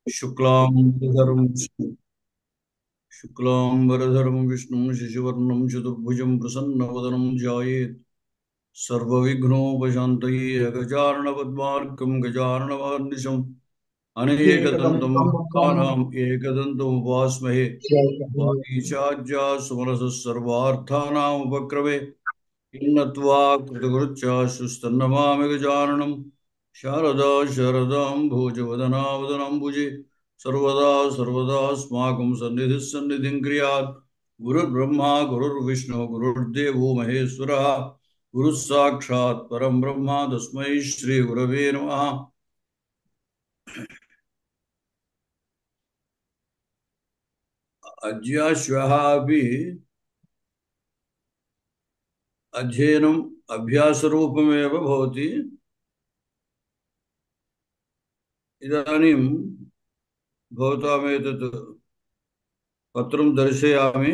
शुक्लांबरधरं विष्णुं शशिवर्णं चतुर्भुजं प्रसन्नवदनं ध्यायेत् सर्वविघ्नोपशान्तये गजाननपद्मार्कं गजाननमहर्निशम् अनेकदन्तं भक्तानाम् एकदन्तमुपास्महे वागीशाज्या सुमनसः सर्वार्थानामुपक्रमे इन्नत्वा कृतकृत्याशुस्तन्नमामि गजाननं शारदा शरदां भोजवदना वदनाम्बुजे सर्वदा सर्वदास्माकं सन्निधिः सन्निधिं क्रियात् गुरुर्ब्रह्मा गुरुर्विष्णु गुरुर्देवो महेश्वरः गुरुः साक्षात् परं ब्रह्म तस्मै श्रीगुरवे नमः। अद्य श्वः अपि अध्ययनम् अभ्यासरूपमेव भवति। इदानीं भवतामेतत् पत्रं दर्शयामि,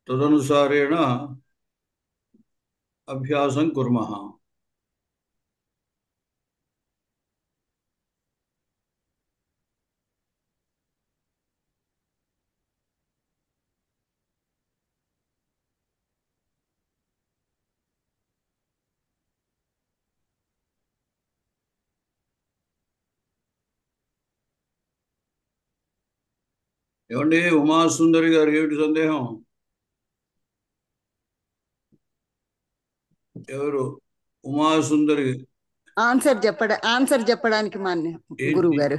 तदनुसारेण अभ्यासं कुर्मः। ఏమండి ఉమాసుందరి గారు, ఏమిటి సందేహం? ఎవరు ఉమాసుందరి? ఆన్సర్ చెప్పడానికి మాన్య గురువు గారు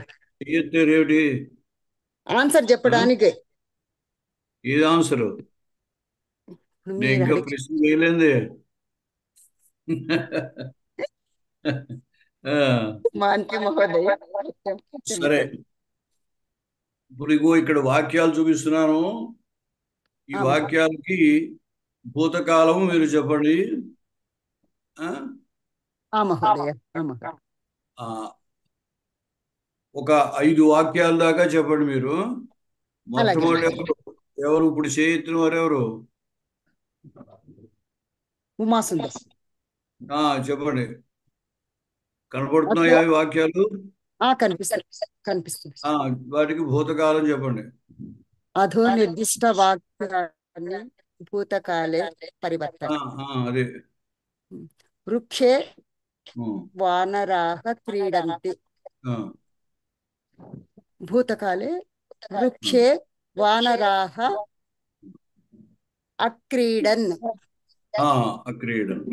ఏమిటి ఆన్సర్ చెప్పడానికి ఇది ఆన్సరు? నేను ఇంకా ప్రశ్న చేయలేంది. సరే, ఇప్పుడు ఇగో ఇక్కడ వాక్యాలు చూపిస్తున్నాను. ఈ వాక్యాలకి భూతకాలం మీరు చెప్పండి. ఒక 5 వాక్యాల దాకా చెప్పండి మీరు. మొట్టమొదటి ఎవరు ఇప్పుడు చేయెత్తిన వారు ఎవరు? ఉమాసుందరి. చెప్పండి. కనపడుతున్నాయా ఈ వాక్యాలు? కనిపిస్తుంది. వాటికి భూతకాలం చెప్పండి. అధో నిర్దిష్ట వాక్యాన్ని భూతకాలే పరివర్తన. అదే. వృక్షే వానరాః క్రీడంతి. భూతకాలే వృక్షే వానరాః అక్రీడన్. అక్రీడన్.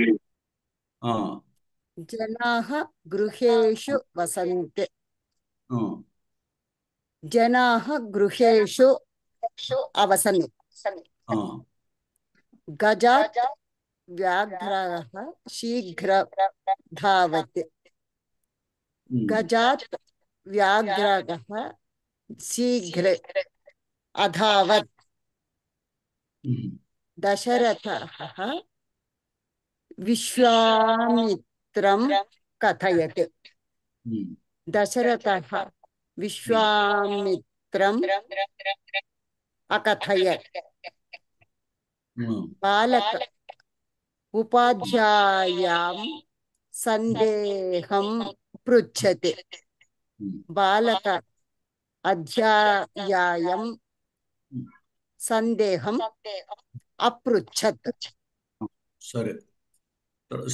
జనాః గృహేషు వసంతే. జనాః గృహేషు అవసన్. గజాత్ వ్యాఘ్రः శీఘ్ర ధావత్. గజాత్ వ్యాఘ్రः శీఘ్ర అధావత్. దశరథः విశ్వామిత్రం కథయత్. దశరథः విశ్వామిత్రం అకథయత్. బాలక ఉపాధ్యాయాం సందేహం పృచ్ఛతి. బాలక అధ్యాయాయం సందేహం అపృచ్ఛత్. సరే,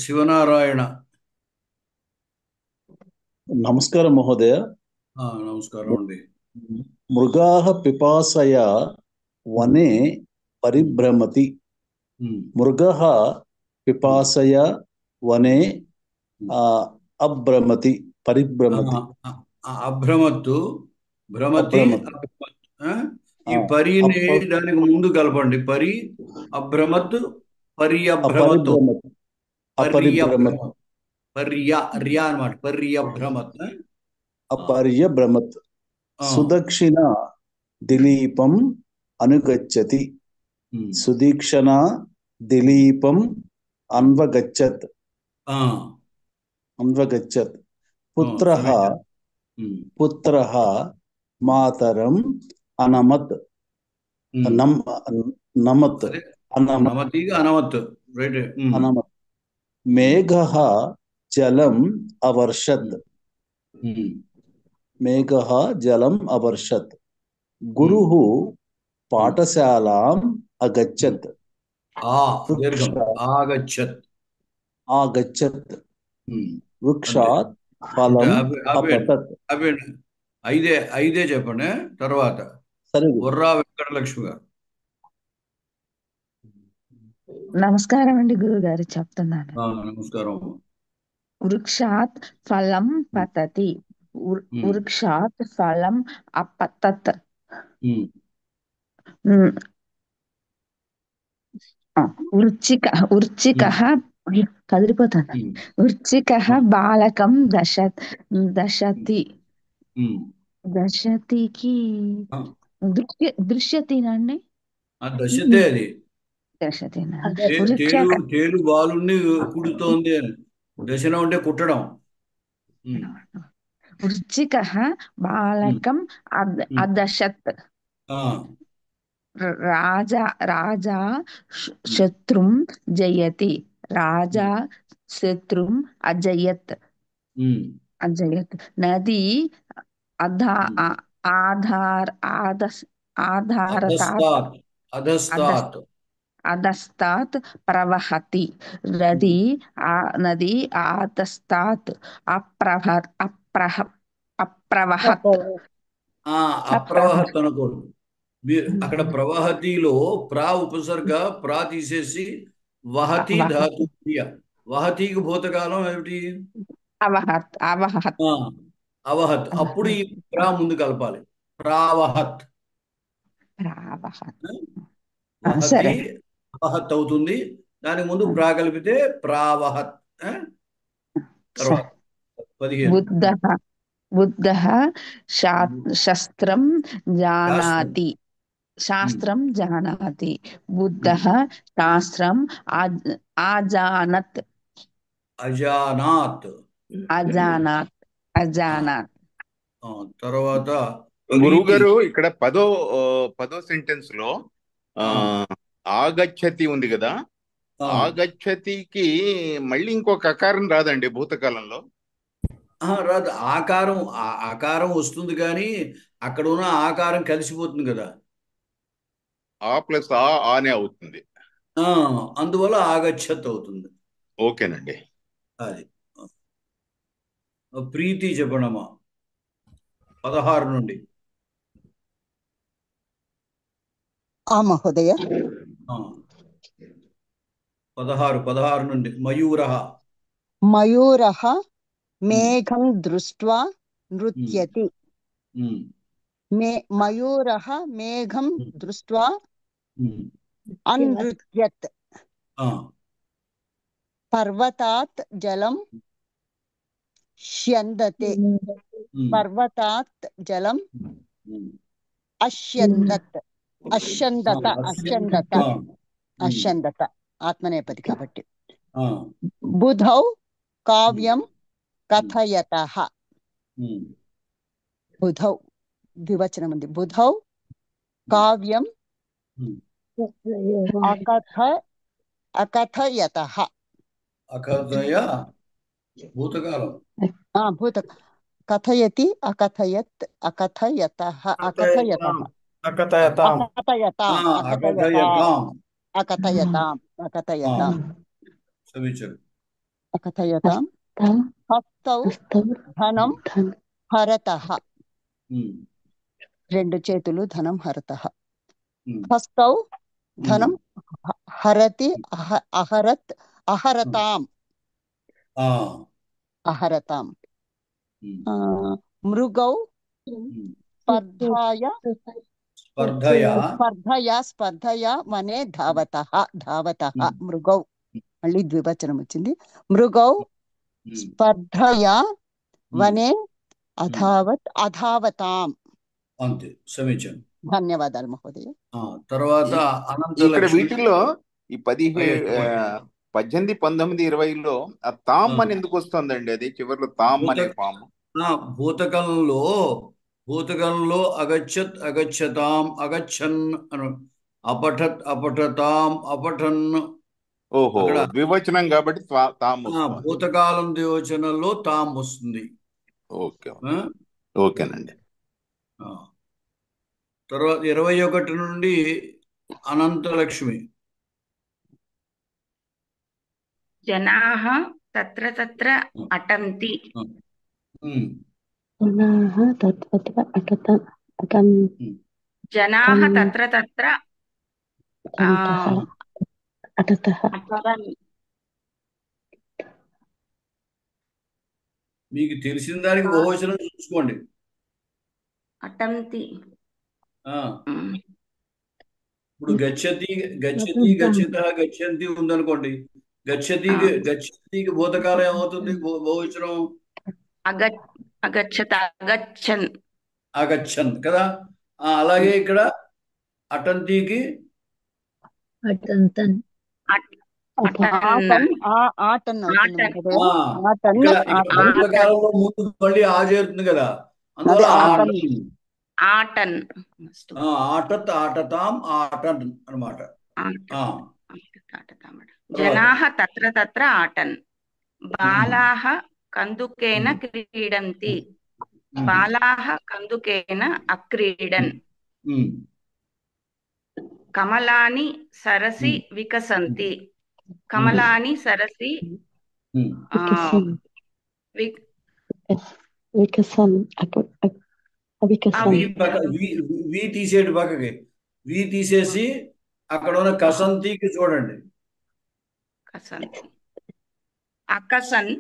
శివనారాయణ. నమస్కారం మహోదయ. నమస్కారం అండి. మృగాః పిపాసయా వనే పరిభ్రమతి. మృగః పిపాసయా వనే అభ్రమతి పరిభ్రమతి. అభ్రమత్తు, భ్రమతి. ఈ పరిని దానికి ముందు కలపండి. పరి అభ్రమత్ పర్యభ్రమత్. పర్య అన్నమాట. పర్యభ్రమత్ అపర్యభ్రమత్. సుదక్షిణ దిలీపం అనుగచ్చతి. సుదీక్షణ దిలీపం అన్వగచ్చత్. అన్వగచ్చత్. పుత్రః మాతరం అనమత్. నమత్. అనమత్. అనమత్. మేఘః జలం అవర్షత్. మేఘः జలం అవర్షత్. గురుः పాఠశాలాం అగచ్చత్. దీర్ఘం వృక్షాత్ ఆగచ్చత్. ఆగచ్చత్. అంతే. వృక్షాత్ ఫలం ఆపేయండి అపతత్. ఆపేయండి. ఐదే చెప్పండి. తర్వాత సరే బుర్రా వెంకటలక్ష్మి గారు. నమస్కారం అండి గురుగారు, చెప్తున్నాను. నమస్కారం. వృక్షాత్ ఫలం పతతి. వృక్షాత్ ఫలం అపతత్. వృచ్చికః కదిలిపోతాను. వృచ్చికః బాలకం దశతి. దశతికి దృశ్యతేనండి. దశతే అది. దశతేనా? తేలు బాలుని కుడుతోంది అని. దశనం అంటే కుట్టడం. వృచ్చికః బాలకం అదశత్. రాజా శత్రుం జయతి. రాజా శత్రుం అజయత్. నది అధస్తాత్ ప్రవహతి. నది అధస్తాత్ అప్రవహత్. అప్రవహత్ అనకూడదు. అక్కడ ప్రవహతిలో ప్రా ఉపసర్గ ప్రా తీసేసి వహతి ధాతు. వహతికి భూతకాలం ఏమిటి? అవహత్. అవహత్. అప్పుడు ఈ ప్రా ముందు కలపాలి. ప్రావహత్. వహతి అవహత్ అవుతుంది. దానికి ముందు ప్రా కలిపితే ప్రావహత్. తర్వాత 15. బుద్ధః శాస్త్రం జానాతి. శాస్త్రం జానాతి. బుద్ధః శాస్త్రం అజానత్. అజానాత్. తర్వాత గురువు గారు ఇక్కడ పదో సెంటెన్స్ లో ఆగచ్చతి ఉంది కదా. ఆగచ్చతికి మళ్ళీ ఇంకొక అకారం రాదండి భూతకాలంలో? రాదు. ఆకారం వస్తుంది కానీ అక్కడ ఉన్న ఆకారం కలిసిపోతుంది కదా. ఆ ప్లస్ ఆనే అవుతుంది. అందువల్ల ఆగచ్చత్ అవుతుంది. ఓకేనండి. అది ప్రీతి చెప్పడమా 16 నుండి. మహోదయ 16 నుండి. మయూరః మేఘం దృష్ట్వా నృత్యతి. మయూరః మేఘం దృష్ట్వా అనృత్యత్. పర్వతాత్ జలం స్యందతే. పర్వతాత్ జలం అస్యందత్. అస్యందత ఆత్మనేపది కాబట్టి. బుధౌ కావ్యం కథయతః. బుధౌ ద్వివచనం ఉంది. బుధౌ కావ్యం అకథయతః. భూతకాలం. కథయతి అకథయత్ అకథయతః అకథయతాం హస్తౌ ధనం హరతః. 2 చేతులు ధనం హరతః. హస్తౌ ధనం హరతి అహరత్ అహరతాం. మృగౌ స్పర్ధయా వనే ధావతః. మృగౌ మళ్ళీ ద్వివచనం వచ్చింది. మృగౌ స్పర్ధయా వనే అధావతాం. అంతే. సమీచీనం. ధన్యవాదాలు మహోదయ. తర్వాత ఇక్కడ వీటిల్లో ఈ 18, 19, 20లో ఆ తామ్ అని ఎందుకు వస్తుందండి? అది చివరిలో తామ్ అనే పాము. భూతకాలంలో అగచ్చత్ అగచ్చతాం అగచ్చన్ అను. అపఠత్ అపఠతాం అపఠన్. ఓహో, ద్వివచనం కాబట్టి తామ్. భూతకాలం ద్వివచనంలో తామ్ వస్తుంది. ఓకే. ఓకేనండి. ఆ. తర్వాత 21 నుండి అనంతలక్ష్మి. జనాః తత్ర తత్ర అటంతి. ఉమ్. జనాః తత్ర జనాః తత్ర తత్ర అటతః అటరన్. మీకు తెలిసిన దానికి బహువచనం చూసుకోండి. అటంతి. ఇప్పుడు గచ్చతి గచ్చతి గచ్చిత గచ్చంతి ఉందనుకోండి. గచ్చతికి భూతకాలం ఏమవుతుంది? బహువచనం అగచ్చత అగచ్చన్. అగచ్చన్ కదా. అలాగే ఇక్కడ అటంతికి అటంతన్ ఆటన్ అవుతుంది మహోదయ. భూతకాలంలో ముందు మళ్ళీ ఆ చేరుతుంది కదా, అందువల్ల ఆటన్. ఆటత్ ఆటతాం ఆటన్ అన్నమాట. జనాః తత్ర తత్ర ఆటన్. బాలాః కందుకేన క్రీడంతి. బాలాః కందుకేన అక్రీడన్. కమలాని సరసి వికసంతి. కమలాని సరసి వి తీసేటి పక్కకి వి తీసేసి అక్కడ ఉన్న కసంతికి చూడండి. అకసన్.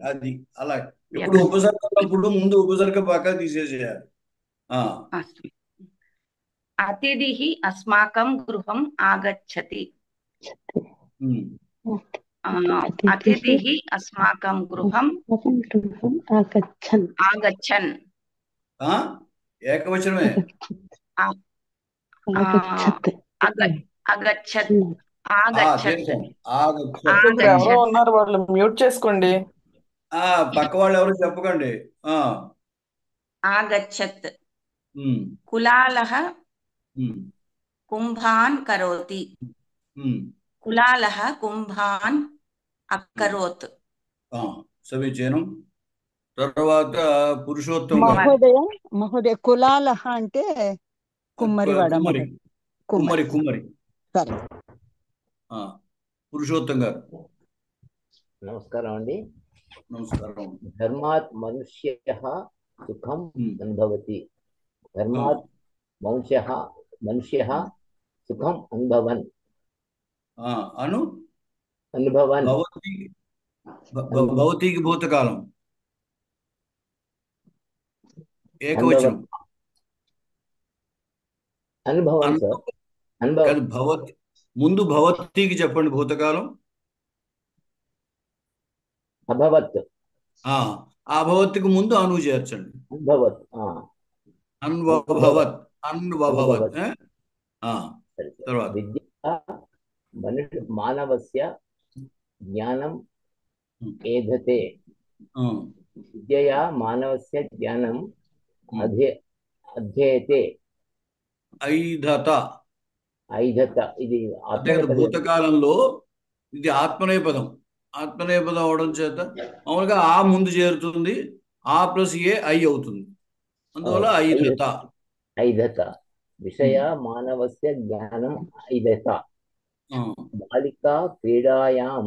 అది అలా ఇప్పుడు ఉపసర్గప్పుడు ముందు ఉపసర్గ పక్క తీసేసేయాలి. అతిథిః అస్మాకం గృహం ఆగచ్చతి. అతిథిః అస్మాకం గృహం ఆగచ్చన్. ఏకవచనమే. అగచ్చత్. ఎవరో ఉన్నారు, వాళ్ళు మ్యూట్ చేసుకోండి. పక్క వాళ్ళు ఎవరు చెప్పకండి. ఆగచ్చత్. కులాలః కుంభాన్ కరోతి. కులాలః కుంభాన్ అకరోత్. సమీచీనం. తర్వాత పురుషోత్తమ మహోదయ కులాలహ అంటే కుమ్మరివాడ. కుమ్మరి. సరే. పురుషోత్తం గారు. నమస్కారం అండి. నమస్కారం. ధర్మాత్ మనుష్యః సుఖం అనుభవతి. ధర్మాత్ మనుష్యః సుఖం అనుభవన్. అనుభవన్ భవతికి భూతకాలం ఏకవచనం. అనుభవం సార్. అనుభవం. భవతి ముందు భవతికి చెప్పండి భూతకాలం. అభవత్. ఆ భవతికి ముందు అను చేర్చండి. అభవత్. అన్వభవత్. తర్వాత విద్యా మానవస్య జ్ఞానం ఏధతే. విద్యయా మానవస్య జ్ఞానం అధ్యయతే. ఐధత. ఇది భూతకాలంలో ఇది ఆత్మనేపదం. ఆత్మనేపదం అవడం చేత మామూలుగా ఆ ముందు చేరుతుంది. ఆ ప్లస్ ఏ ఐ అవుతుంది. అందువల్ల ఐధత. విషయ మానవస్య జ్ఞానం ఐధత. బాలికా క్రీడాయాం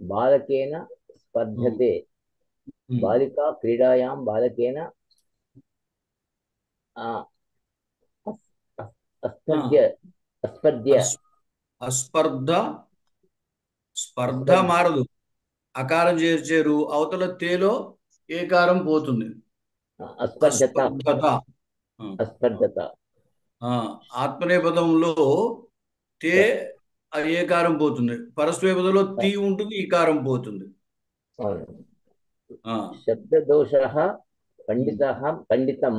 బాలకేన స్పర్ధతే. బాలికా క్రీడాయాం బాలకేన స్పర్ధ మారదు. అకారం చేర్చారు, అవతల తేలో ఏకారం పోతుంది. అస్పర్ధత. ఆత్మనేపదంలో తే ఏకారం పోతుంది. పరస్పేపదంలో తీ ఉంటుంది, ఈకారం పోతుంది. శబ్దదోషః పండితం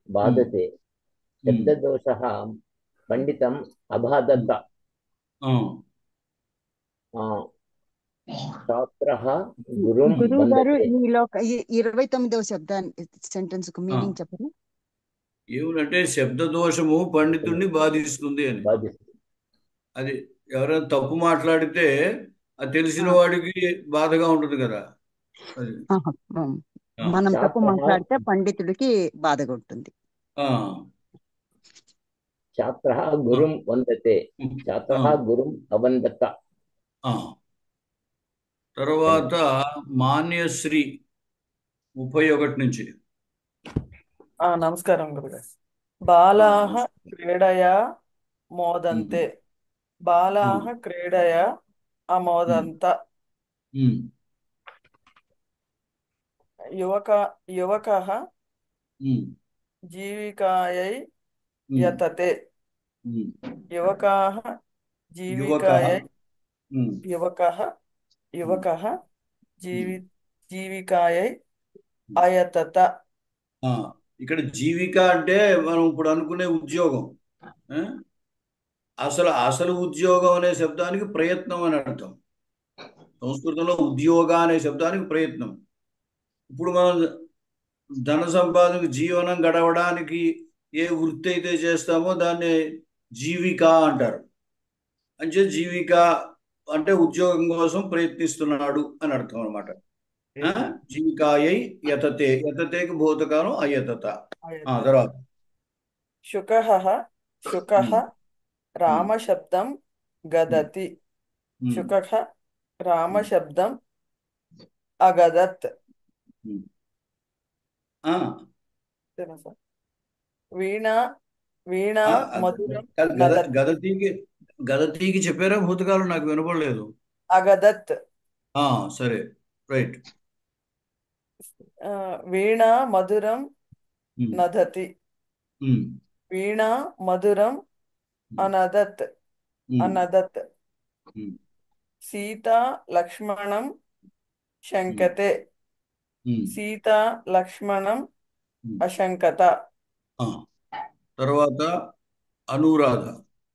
బాధతే. శబ్దదోషః పండితం అబాధత. ఛాత్రః గురుం గురువుగారు వందతే. 29వ శబ్దాన్ని సెంటెన్స్ కు మీనింగ్ చెప్పండి. ఏమిటంటే శబ్దదోషము పండితుడిని బాధిస్తుంది అని. అది ఎవరైనా తప్పు మాట్లాడితే అది తెలిసిన వాడికి బాధగా ఉంటుంది కదా. అది ఆహా, ఆ, మనం తప్పు छात्रः మాట్లాడితే పండితుడికి బాధగా ఉంటుంది. ఆ, छात्रः ఆ, गुरुं वन्दते ఆ. छात्रः गुरुम् अवन्दत ఆ. తర్వాత మాన్యశ్రీ 31 నుంచి. నమస్కారం గురుగారు. బాలాః క్రీడయా ఉమ్, మోదంతే ఆ, బాలాః క్రీడయా ఉమ్, అమోదంత ఉమ్, యువకः ఉమ్, జీవికాయై ఉమ్, యతతే ఉమ్. యువకాः యువకః జీవికాయై ఉమ్, యువకः ఉమ్, యువకः ఉమ్, జీవికాయై ఉమ్. అయతత. ఆ, ఇక్కడ జీవిక అంటే మనం ఇప్పుడు అనుకునే ఉద్యోగం. ఆ? అసలు ఉద్యోగం అనే శబ్దానికి ప్రయత్నం అని అర్థం. సంస్కృతంలో ఉద్యోగ అనే శబ్దానికి ప్రయత్నం. ఇప్పుడు మనం ధన సంపాదనకు జీవనం గడవడానికి ఏ వృత్తి అయితే చేస్తామో దాన్ని జీవిక అంటారు. అంటే జీవిక అంటే ఉద్యోగం కోసం ప్రయత్నిస్తున్నాడు అని అర్థం అనమాట. జీవికాయై యతతే, యతతేకి భూతకాలం అయతత. తర్వాత శుకః ఉమ్, ఉమ్, రామశబ్దం గదతి ఉమ్, శుకః ఉమ్, రామశబ్దం అగదత్. ఉమ్. ఆ, వీణా వీణా ఆ, మధురం కాదు, నదత్ గదతీకి చెప్పారా భూతకాలం? నాకు వినపడలేదు. అగదత్. ఆ, సరే, రైట్. వీణా మధురం ఉమ్, నదతి ఉమ్, వీణా మధురం ఉమ్, అనదత్ ఉమ్, అనదత్. ఉమ్, సీతా లక్ష్మణం ఉమ్, శంకతే ఉమ్, సీతా లక్ష్మణం ఉమ్. అశంకత. ఆ, తర్వాత అనురాధ.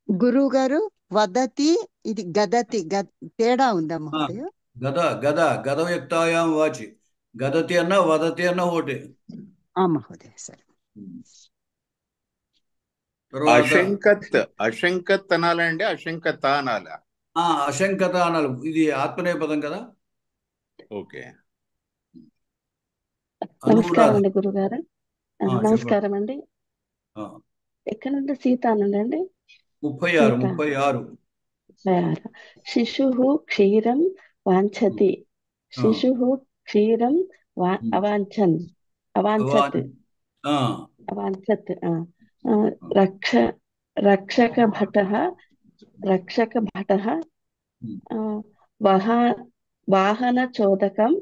గురువు గారు వదతి, ఇది గదతి, తేడా ఉందా ఆ, మహోదయ? గదయుక్తాయాం వాచి. గదతి అన్న వదతి అన్న ఒకటి. మహోదయ సరే. తర్వాత అశంకత్ అనాలండి, అశంకత అనాలా? అశంకత అనాలి. ఇది ఆత్మనేపదం కదా. ఓకే. నమస్కారం అనురాధ. అండి గురుగారు. చెప్పండి. నమస్కారం అండి. ఎక్కడ నుండి సీత అనండి? 36. సీత 36. శిశుః క్షీరం వాంఛతి శిశుః క్షీరం అవాంఛన్ అవాంఛత్ ఆ, అవాంఛత్. రక్ష రక్షకభటః రక్షకభటః వాహనచోదకం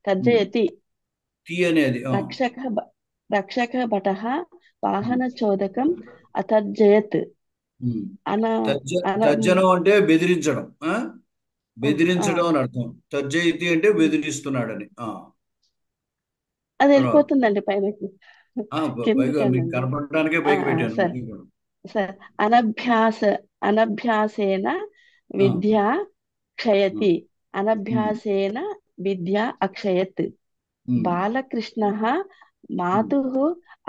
తర్జయతి టీ అనేది రక్షకభటః వాహనచోదకం అతర్జయత్. తర్జనం అంటే బెదిరించడం. బెదిరించడం అని అర్థం. తర్జయితి అంటే బెదిరిస్తున్నాడని. అది వెళ్ళిపోతుందండి పైనకి, పైగా మీకు కిందకి. కనపడడానికే పైకి పెట్టాను. సరే. అనభ్యాసేన విద్యా క్షయతి అనభ్యాసేన విద్యా అక్షయత్. బాలకృష్ణః మాతుః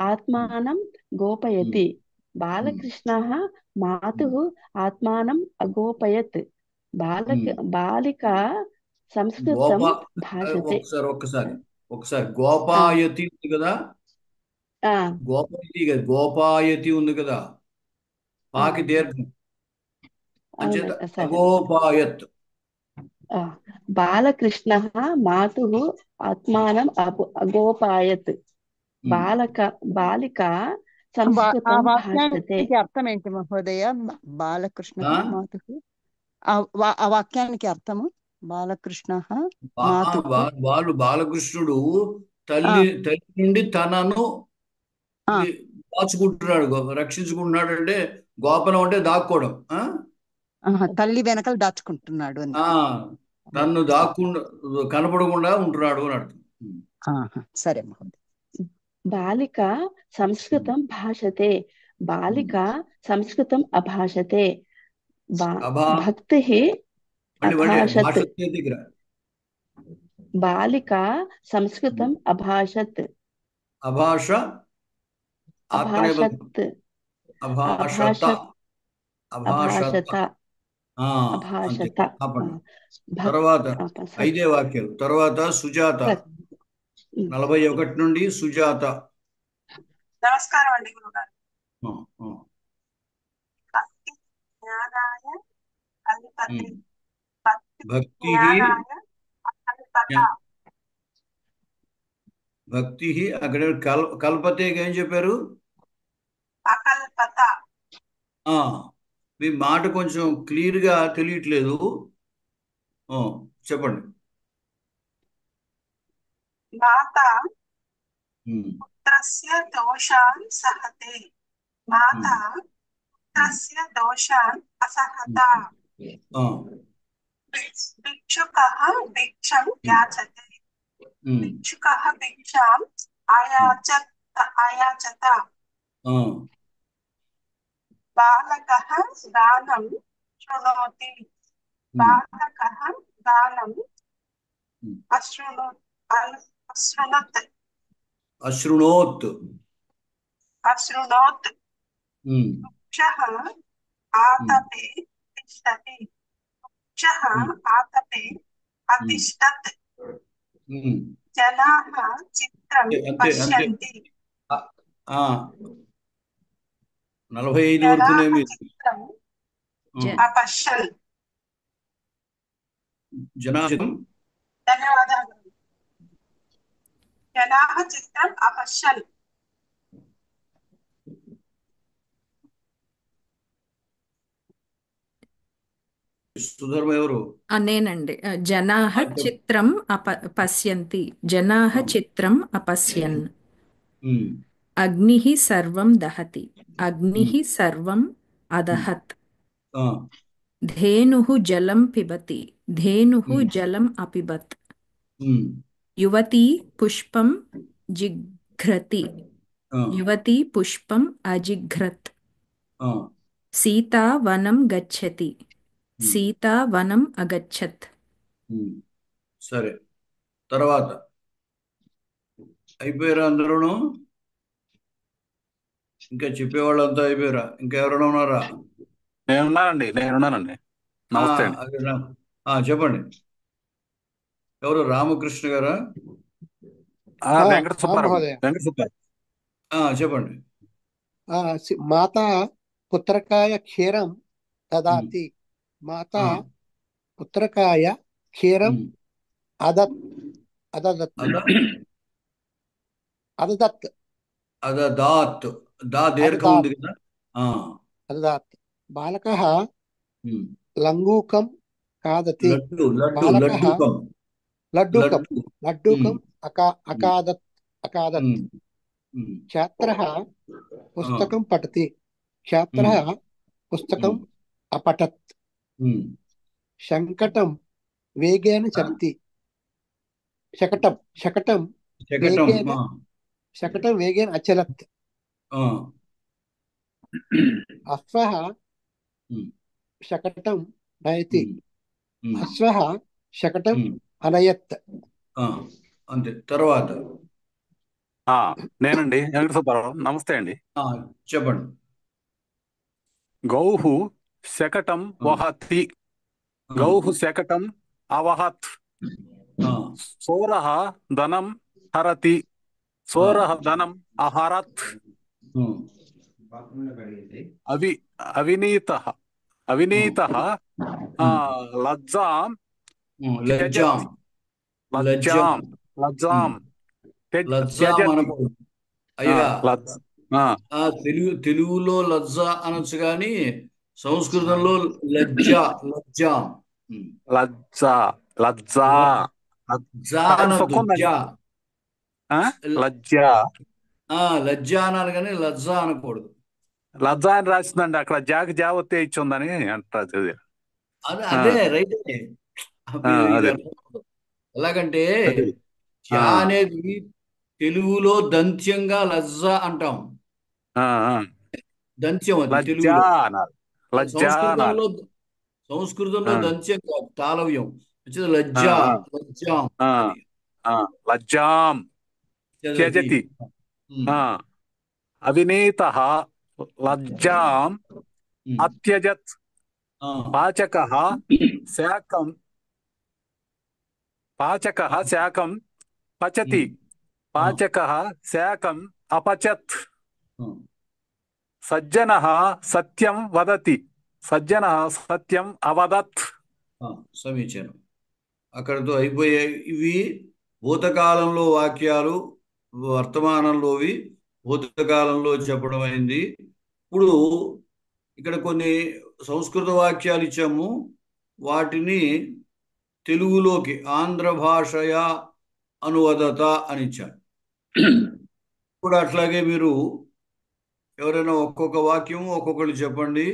ఆత్మానం గోపయతి బాలకృష్ణః మాతుః ఆత్మానం అగోపయత్. బాలికా సంస్కృతం భాషతే. ఒకసారి గోపాయతి ఉంది కదా. గోపాయతి ఉంది కదా. పాకి దీర్ఘం అంచేత అగోపాయత్. బాలకృష్ణః మాతుః ఆత్మానం అగోపాయత్. బాలిక సంస్కృతం భాషతే. అర్థం ఏంటి మహోదయ? బాలకృష్ణ మాతుః, ఆ వాక్యానికి అర్థము బాలకృష్ణ బాలకృష్ణుడు తల్లి నుండి తనను దాచుకుంటున్నాడు, రక్షించుకుంటున్నాడు. అంటే గోపనం అంటే దాక్కోవడం. తల్లి వెనకాల దాచుకుంటున్నాడు అని. తన్ను దాక్కుండా కనపడకుండా ఉంటున్నాడు అని అర్థం. సరే మహోదయ. బాలిక సంస్కృతం భాషతే బాలిక సంస్కృతం అభాషతే. భక్తిః అభాషత్ బాలిక సంస్కృతం అభాషత్ అభాషత్ అభాషత ఆ, అంతే అభాషత ఆపండి. భక్ తర్వాత అపస 5 వాక్యాలు. తర్వాత సుజాత ప్ర- 41 నుండి సుజాత. నమస్కారం అండి గురుగారు. ఆ, ఆ, భక్తి జ్ఞానాయ కల్పతే ఉమ్. భక్తి భక్తి జ్ఞానాయ అకల్పత భక్తి అక్కడ కల్పతేకి ఏం చెప్పారు? అకల్పత ఆ, మీ మాట కొంచెం క్లియర్గా తెలియట్లేదు. ఆ, చెప్పండి. మాత ఉమ్, పుత్రస్య దోషాన్ సహతే మాత పుత్రస్య దోషాన్ అసహత ఆ, భిక్షుకః భిక్షం యాచతే ఉమ్, భిక్షుకః భిక్షాం అయాచత ఆ, బాలకః గానం శృణోతి బాలకః గానం ఉమ్. అశృణోత్ అశృణోత్. అశృణోత్ ఉమ్, వృక్షः ఆతపే తిష్టతి వృక్షः ఆతపే అతిష్టత్ ఉమ్. జనాః చిత్రం అంతే అంతే పశ్యంతి ఆ, ఆ, 45 వరకునే జనాః మీరు చిత్రం అపశ్యన్. జనాశం. ధన్యవాదాలు. జనాః చిత్రం అపశ్యన్. సుధర్మ ఎవరు? నేనండి. జనాః చిత్రం పశ్యంతి. జనాః చిత్రం అపశ్యన్. ఉమ్, అగ్నిః సర్వం దహతి. అగ్నిః సర్వం అదహత్. ఆ, ధేనుః జలం పిబతి. ధేనుః జలం అపిబత్. ఉమ్, యువతి పుష్పం జిఘ్రతి. ఆ, యువతి పుష్పం అజిఘ్రత్. ఆ, సీతా వనం గచ్చతి. సీతా వనం అగచ్చత్. ఉమ్. సరే, తర్వాత అయిపోయారా అందరూను? ఇంకా చెప్పేవాళ్ళంతా అయిపోయారా? ఇంకా ఎవరైనా ఉన్నారా? నేనున్నానండి. నమస్తే అండి. అదే చెప్పండి. ఎవరు? రామకృష్ణ గారా? వెంకట సుబ్బారావు. చెప్పండి. మాత పుత్రకాయ క్షీరం దదాతి. మాత పుత్రకాయ క్షీరం అదత్. అదదాత్. దా దీర్ఘం ఉంది కదా. అదదాత్. బాలకః లంగూకం ఖాదతి. లడ్డూకం అకాదత్. ఛాత్రः పుస్తకం పఠతి. ఛాత్రः పుస్తకం అపఠత్. శకటం వేగేన చలతి. శకటం వేగేన అచలత్. అశ్వः శకటం నయతి. అశ్వः శకటం అనయత్. అంతే. తర్వాత నేనండి. వెంకట సుబ్బారావు. నమస్తే అండి. చెప్పండి. గౌః శకటం వహతి. గౌః శకటం అవహత్. సోరః ధనం హరతి. సోరః ధనం అహరత్. అవినీతః లజ్జాం అయ్యా, తెలుగులో లజ్జ అనొచ్చు కానీ సంస్కృతంలో లజ్జాం. లజ్జ అనాలి కానీ లజ్జ అనకూడదు. లజ్జ అని రాసిందండి. అక్కడ జాకి జావత్తే ఇచ్చి ఉందని అంటారు. అదే రైట్. ఎలాగంటే జా అనేది తెలుగులో దంత్యంగా లజ్జ అంటాం. దంత్యం అది తెలుగులో. సంస్కృతంలో దంత్యం కాదు, తాళవ్యం. లజ్జాం త్యజతి. అవినీతః లజ్జాం అత్యజత్. పాచకః శాకం పచతి పాచకః శాకం అపచత్ సజ్జనః సత్యం వదతి సజ్జనః సత్యం అవదత్. సమీచీనం. అక్కడతో అయిపోయాయి. ఇవి భూతకాలంలో వాక్యాలు, వర్తమానంలోవి భూతకాలంలో చెప్పడం అయింది. ఇప్పుడు ఇక్కడ కొన్ని సంస్కృత వాక్యాలు ఇచ్చాము, వాటిని తెలుగులోకి ఆంధ్ర భాషయ అనువదత అని ఇచ్చాను. ఇప్పుడు అట్లాగే మీరు ఎవరైనా ఒక్కొక్క వాక్యం ఒక్కొక్కటి చెప్పండి,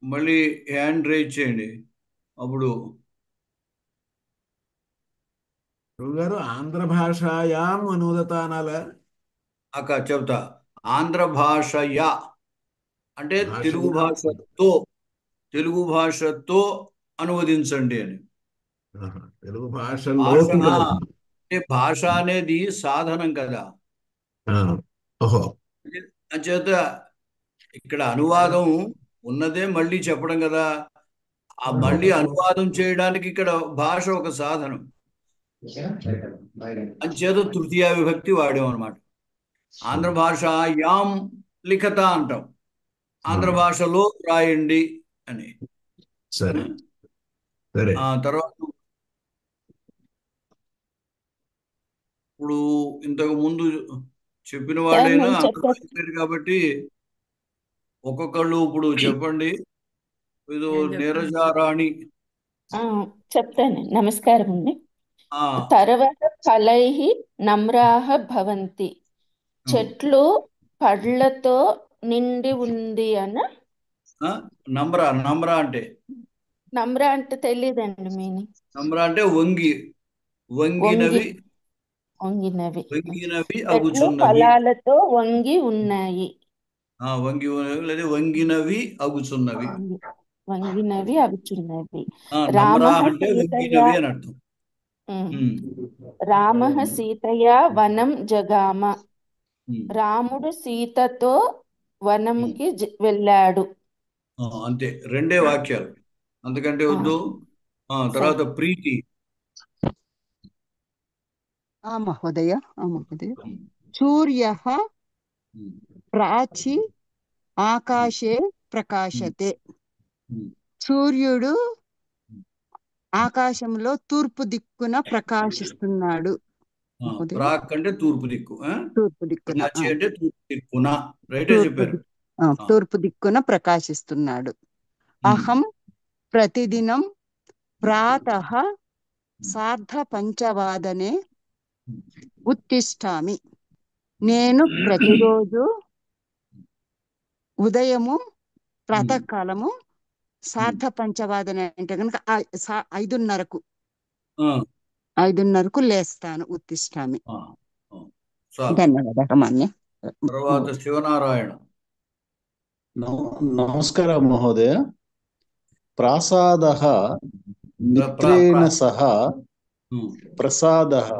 మళ్ళీ హ్యాండ్ రైజ్ చేయండి. అప్పుడు గారు ఆంధ్ర భాషాయాం అనువదత అనాలా? అక్క చెప్తా. ఆంధ్ర భాషయ అంటే తెలుగు భాషతో అనువదించండి అని. తెలుగు భాషలోకి అంటే భాష అనేది సాధనం కదా. అంచేత ఇక్కడ అనువాదం ఉన్నదే మళ్ళీ చెప్పడం కదా. ఆ మళ్ళీ అనువాదం చేయడానికి ఇక్కడ భాష ఒక సాధనం. అంచేత తృతీయ విభక్తి వాడాం అన్నమాట. ఆంధ్ర భాష యాం లిఖత అంటాం, ఆంధ్ర భాషలో రాయండి అని. సరే. తర్వాత ఇప్పుడు ఇంతకు ముందు చెప్పిన వాళ్ళైనా అందరూ కాబట్టి ఒక్కొక్కళ్ళు ఇప్పుడు చెప్పండి. ఏదో నీరజారాణి చెప్తాను. నమస్కారం అండి. తర్వాత ఫలైః నమ్రాః భవంతి, చెట్లు పళ్ళతో నిండి ఉంది అన్న. నమ్రా అంటే తెలియదండి మీనింగ్. నమ్రా అంటే వంగినవి అగుచున్నవి, ఫలాలతో వంగి ఉన్నాయి. వంగినవి అగుచున్నవి. రామః సీతయా వనం జగామ, రాముడు సీతతో వనంకి వెళ్ళాడు. అంతే, రెండే వాక్యాలు, అంతకంటే వద్దు. తర్వాత ప్రీతి. మహోదయ సూర్యః ప్రాచి ఆకాశే ప్రకాశతే, సూర్యుడు ఆకాశంలో తూర్పు దిక్కున ప్రకాశిస్తున్నాడు. ప్రాక్ అంటే తూర్పు దిక్కు, ప్రాచి అంటే తూర్పు దిక్కున. రైటే చెప్పారు. తూర్పు దిక్కున ప్రకాశిస్తున్నాడు. అహం ప్రతిదినం ప్రాతః సార్ధపంచవాదనే ఉత్తిష్టామి, నేను ప్రతిరోజు ఉదయము ప్రాతకాలము సార్ధపంచవాదన అంటే కనుక 5:30కు లేస్తాను. ఉత్తిష్టామి. ధన్యవాదాలు మాన్య. తర్వాత శివనారాయణ. నమస్కారం మహోదయ. ప్రాసాదః మిత్రేణ సహ ప్రసాదః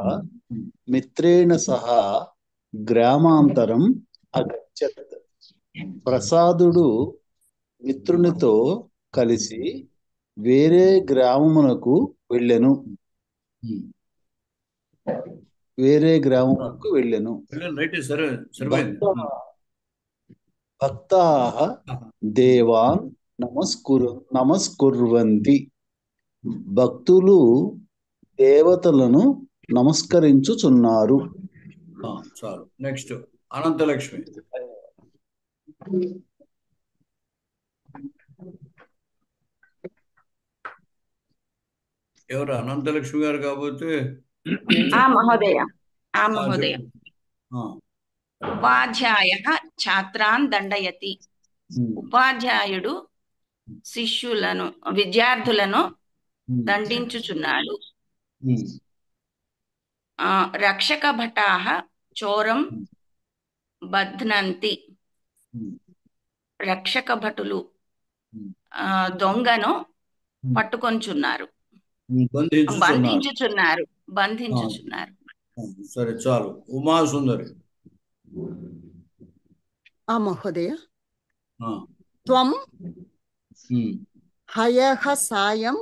మిత్రేణ సహ గ్రామాంతరం అగచ్చత్, ప్రసాదుడు మిత్రునితో కలిసి వేరే గ్రామమునకు వెళ్ళెను. భక్తాః దేవాన్ నమస్కుర్వంతి, భక్తులు దేవతలను నమస్కరించుచున్నారు. చాలు. నెక్స్ట్ అనంతలక్ష్మి. ఎవరు అనంతలక్ష్మి గారు? కాబట్టి మహోదయ ఉపాధ్యాయః ఛాత్రాన్ దండయతి, ఉపాధ్యాయుడు విద్యార్థులను దండించుచున్నాడు. రక్షక భటాః చోరం బధ్నంతి, రక్షక భటులు దొంగను పట్టుకొంచున్నారు, బంధించుచున్నారు. సరే, చాలు. ఉమాసుందరి. మహోదయ త్వం హయః సాయం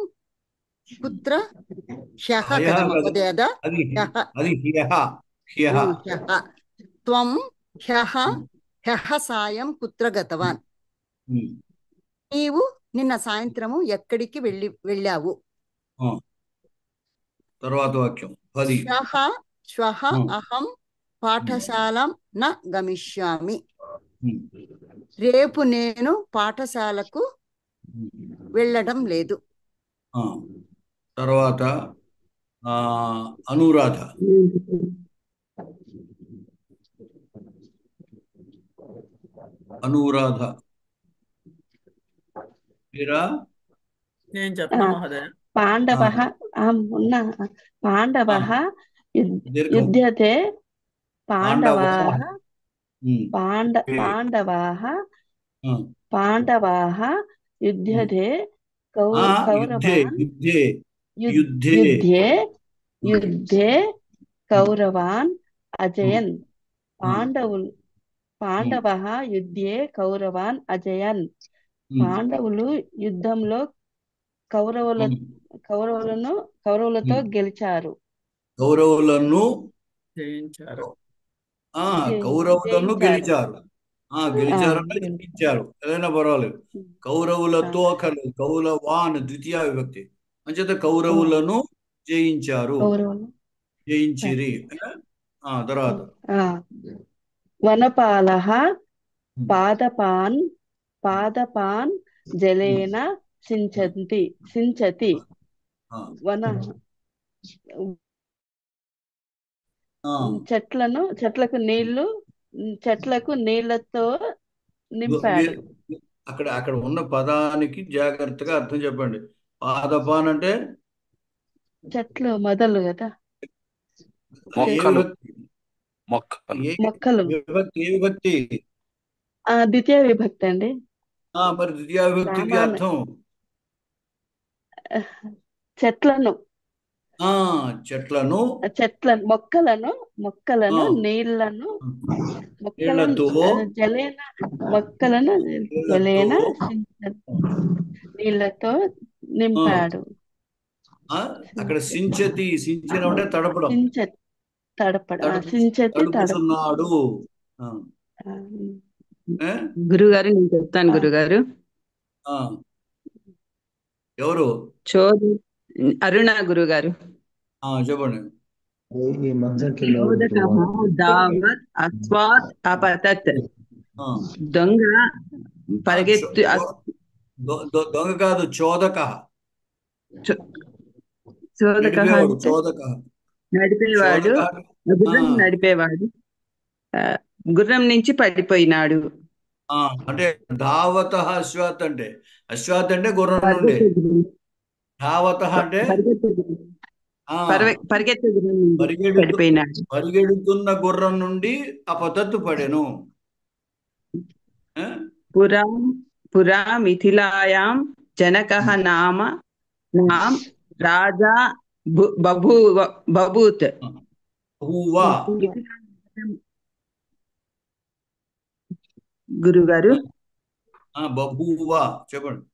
కుత్ర హ్యః కదా మహోదయ త్వం హ్యః సాయం కుత్ర గతవాన్ నీవు నిన్న సాయంత్రము ఎక్కడికి వెళ్ళావు. తర్వాత వాక్యం శ్వః అహం పాఠశాలం న గమిష్యామి. రేపు నేను పాఠశాలకు వెళ్ళడం లేదు. తర్వాత అనురాధ. నేను చెప్తాను మహోదయ. పాండవః పాండవః యుధ్యతే పాండవాః యుధ్యతే యుద్ధే కౌరవాన్ అజయన్. పాండవః యుద్ధే కౌరవాన్ అజయన్. పాండవులు యుద్ధంలో కౌరవులతో గెలిచారు. కౌరవులను జయించారు. గెలిచారు ఏదైనా పర్వాలేదు. కౌరవులతో కలదు, కౌరవాన్ ద్వితీయ విభక్తి. అంచేత కౌరవులను జయించిరి. తర్వాత వనపాలః పాదపాన్ జలేన సించతి. చెట్లకు నీళ్లతో నింపాడు. అక్కడ ఉన్న పదానికి జాగ్రత్తగా అర్థం చెప్పండి. పాదపాన్ అంటే చెట్లు మొదలు కదా, మొక్కలు. విభక్తి ద్వితీయ విభక్తి అండి. మరి ద్వితీయ విభక్తికి అర్థం చెట్లను మొక్కలను నీళ్లను నీళ్లతో నింపాడు. అక్కడ సించిన అంటే తడపడం. తడుపుతున్నాడు. గురుగారు నేను చెప్తాను గురుగారు. ఎవరు? అరుణ గురుగారు. చెప్పండి. అస్వాత్ అపతత్. దొంగ పరిగెత్తు. దొంగ కాదు, చోదక. నడిపేవాడు, గుర్రం నడిపేవాడు గుర్రం నుంచి పడిపోయినాడు. అంటే ధావత అశ్వాత్ అంటే గుర్రం నుండి. ధావత అంటే పరిగెడుతున్న గుర్రం నుండి అపతత్తు పడెను. పురా మిథిలాయాం జనకః నామ రాజా బభూత్. గురుగారు బభూవా చెప్పండి.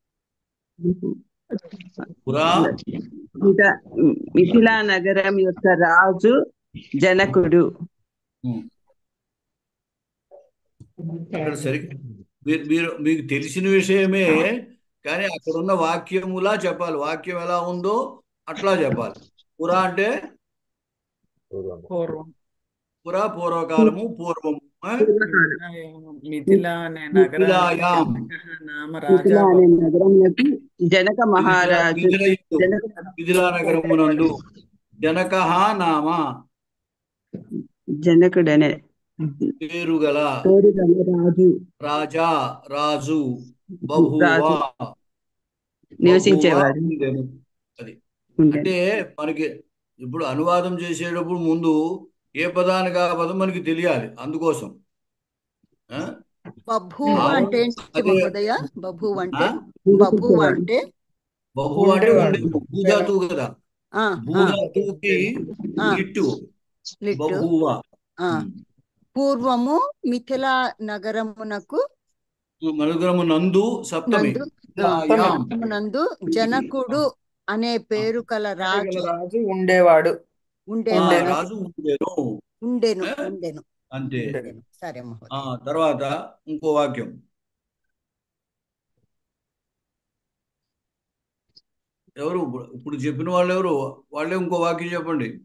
మిథిలా నగరం యొక్క రాజు జనకుడు. సరే, మీకు తెలిసిన విషయమే, కానీ అక్కడ ఉన్న వాక్యములా చెప్పాలి. వాక్యం ఎలా ఉందో అట్లా చెప్పాలి. పురా అంటే పూర్వకాలము, పూర్వము. జనక మహారాజు మిథిలా నగరమునందు జనకః నామ జనకుడనే పేరు గల రాజు బహువా నివసించేవాడు. అది అంటే మనకి ఇప్పుడు అనువాదం చేసేటప్పుడు ముందు ఏ పదానికి ఆ పదం మనకి తెలియాలి. అందుకోసం బభూవ అంటే భూధాతువు కదా, భూధాతువుకి లిట్టు బహువా. పూర్వము మిథిలా నగరమునకు మనుగ్రము నందు సప్తమి నందు యాం. నందు జనకుడు అనే పేరు కల రాజు రాజు ఉండేవాడు. ఉండేవాడు. రాజు ఉండెను. ఉండెను. అంతే. సరే మహోదయ. తర్వాత ఇంకో వాక్యం. ఎవరు ఇప్పుడు చెప్పిన వాళ్ళు ఎవరు? వాళ్ళే ఇంకో వాక్యం చెప్పండి.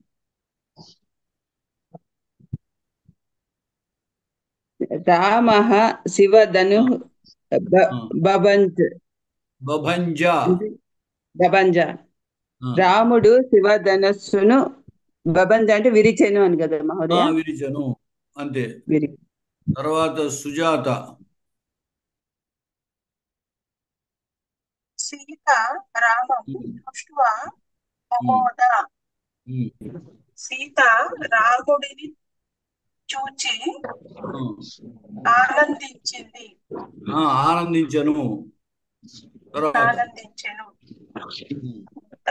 రామః శివధను బభంజ. రాముడు శివధనస్సును బభంజ అంటే విరిచెను అని కదా మహోదయ. విరిచెను అంతే. తర్వాత సుజాత. సీత రామం దృష్ట్వా మమోద. సీత రాముడిని చూచి ఆనందించింది. ఆనందించను.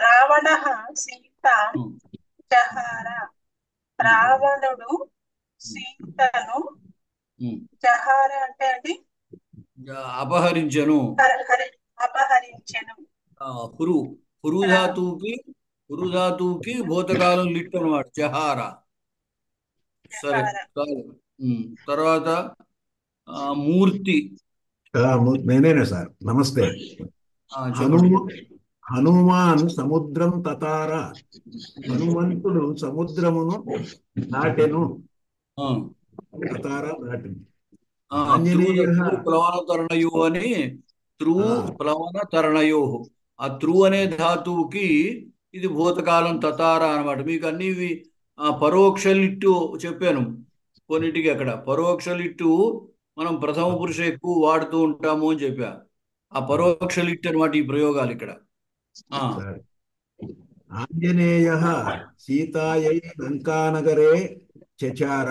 రావణ సీత జహార. రావణుడు సీతను జహార అంటే అది అపహరించను. పురుధాతువుకి భూతకాలం లిట్ అనమాట జహార. సరే తర్వాత మూర్తి. నేనేనా సార్? నమస్తే. హనుమాన్ సముద్రం తతార. హనుమంతుడు సముద్రమును దాటెను. తతార దాటెను. ప్లవన తరణయో అని ప్లవన తరణయో. ఆ అనే ధాతువుకి ఇది భూతకాలం తతార అనమాట. మీకు అన్ని పరోక్ష లిట్టు చెప్పాను కొన్నిటికి. అక్కడ పరోక్ష లిట్టు మనం ప్రథమ పురుష ఎక్కువ వాడుతూ ఉంటాము అని చెప్పా. ఆ పరోక్ష లిట్టు అనమాట ఈ ప్రయోగాలు ఇక్కడ. ఆంజనేయ సీతాయై లంకానగరే చచార.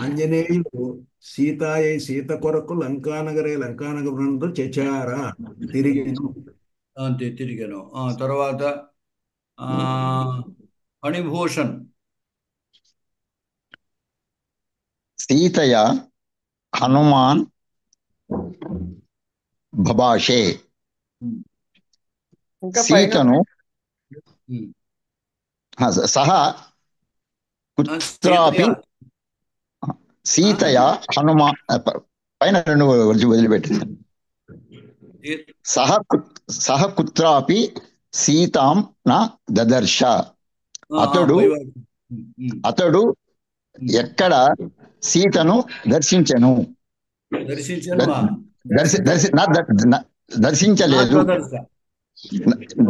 ఆంజనేయుడు సీతాయై సీత కొరకు లంకానగరంలో చచార తిరిగెను. అంతే, తిరిగాను. తర్వాత ఫణిభూషణ్. సీతయ హనుమాన్ భభాషే. సీతను సహ కుత్రాపి. సీతయ హనుమాన్ పైన రెండు వదిలిపెట్టింది. సహ కుత్రాపి సీతాం నా దదర్శ. అతడు ఎక్కడ సీతను దర్శించను.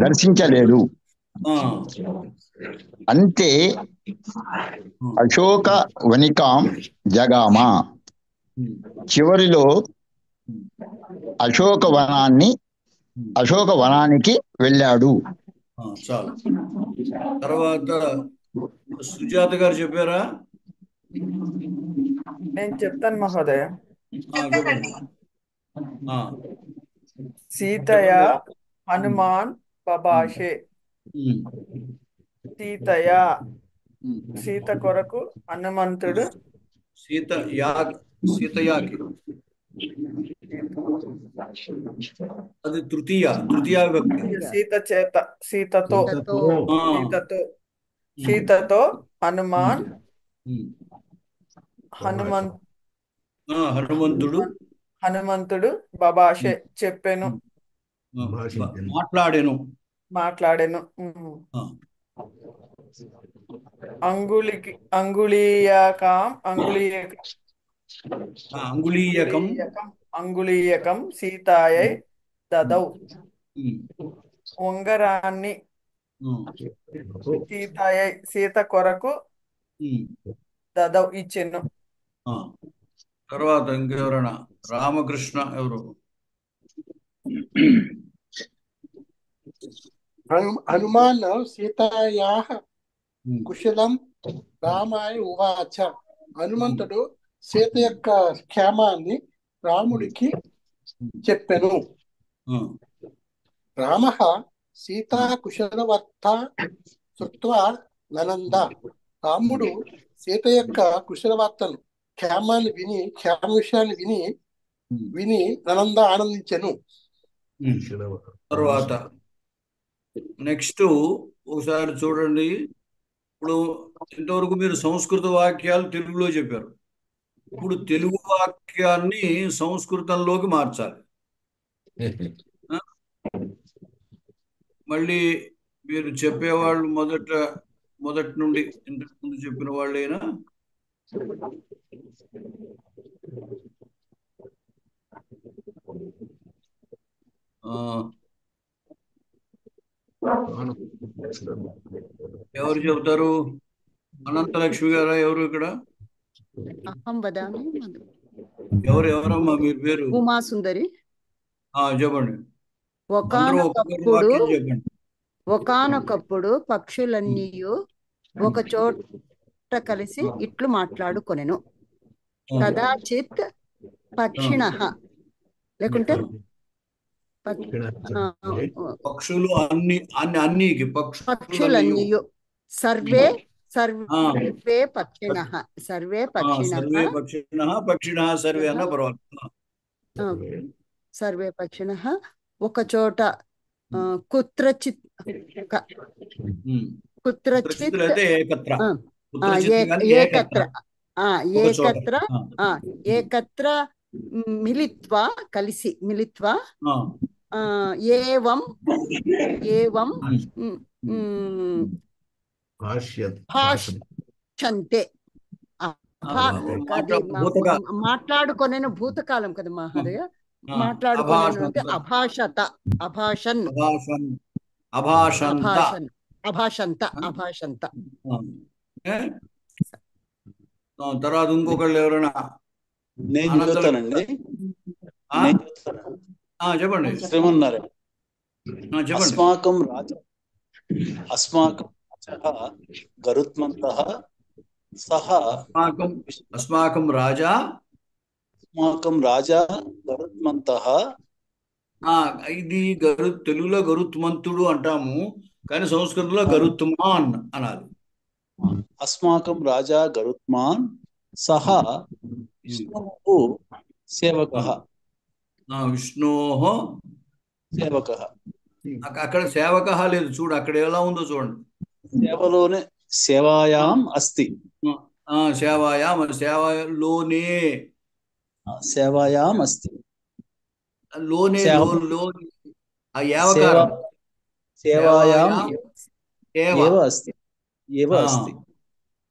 దర్శించలేదు. అంతే అశోక వనికాం జగామ. చివరిలో అశోక వనానికి వెళ్ళాడు. చాలు. తర్వాత సుజాత గారు చెప్పారా? నేను చెప్తాను మహోదయ. సీతయ హనుమాన్ బభాషే. సీత కొరకు హనుమంతుడు సీతయాకి. అది తృతీయ విభక్తి. సీతతో హనుమంతుడు బభాషే చెప్పెను, మాట్లాడెను. అంగుళీయకం సీతాయై దదౌ. ఉంగరాన్ని సీత కొరకు దదౌ ఇచ్చెను. తర్వాత ఇంకెవరైనా? రామకృష్ణ ఎవరు? హనుమాన్ సీతాయాః కుశలం రామాయ ఉవాచ. హనుమంతుడు సీత యొక్క క్షేమాన్ని రాముడికి చెప్పెను. రామః సీతా కుశలవర్త శ్రుత్వా ననంద. రాముడు సీత యొక్క కుశలవార్తను క్షేమ విషయాన్ని విని విని నలంద ఆనందించెను. తర్వాత నెక్స్ట్ ఒకసారి చూడండి. ఇప్పుడు ఇంతవరకు మీరు సంస్కృత వాక్యాలు తెలుగులో చెప్పారు. ఇప్పుడు తెలుగు వాక్యాన్ని సంస్కృతంలోకి మార్చాలి. మళ్ళీ మీరు చెప్పేవాళ్ళు మొదటి నుండి ఇంతకు ముందు చెప్పిన వాళ్ళైనా ఎవరు చెబుతారు? అనంతలక్ష్మి గారా? ఎవరు ఇక్కడ? అహం వదామి. ఎవరమ్మా మీరు పేరు? ఉమా సుందరి. చెప్పండి. ఒకానొకప్పుడు పక్షులన్నీ ఒక చోట కలిసి ఇట్లు మాట్లాడుకొనెను. కదాచిత్ పక్షిణః లేకుంటే పక్షులు పక్షులన్నీ సర్వే పక్షిణః సర్వే పక్షిణః సర్వే అన్న పర్వాలేదు. సర్వే పక్షిణః ఒక చోట కుత్రచిత్ ఏకత్ర మిలిత్వా కలిసి ఏవం భాష్యంతే. మాట్లాడుకొనేను భూతకాలం కదా మహోదయ. మాట్లాడుకోలేను అంటే అభాషంత. తర్వాత ఇంకొకళ్ళు ఎవరైనా? నేను చెప్తానండి. చెప్పండి. అస్మాకం గరుత్మంతః సహ అస్మాకం రాజా గరుత్మంతః. ఇది తెలుగులో గరుత్మంతుడు అంటాము, కానీ సంస్కృతంలో గరుత్మాన్ అనాలి. అస్మాకం రాజా గరుత్మాన్ సహ విష్ణుః సేవకః. విష్ణోః సేవకః. అక్కడ సేవకః లేదు, చూడు అక్కడ ఎలా ఉందో చూడండి. సేవలోనే సేవాయాం అస్తి. సేవాయాం అస్తి. లోనే సేవాయాం అస్తి.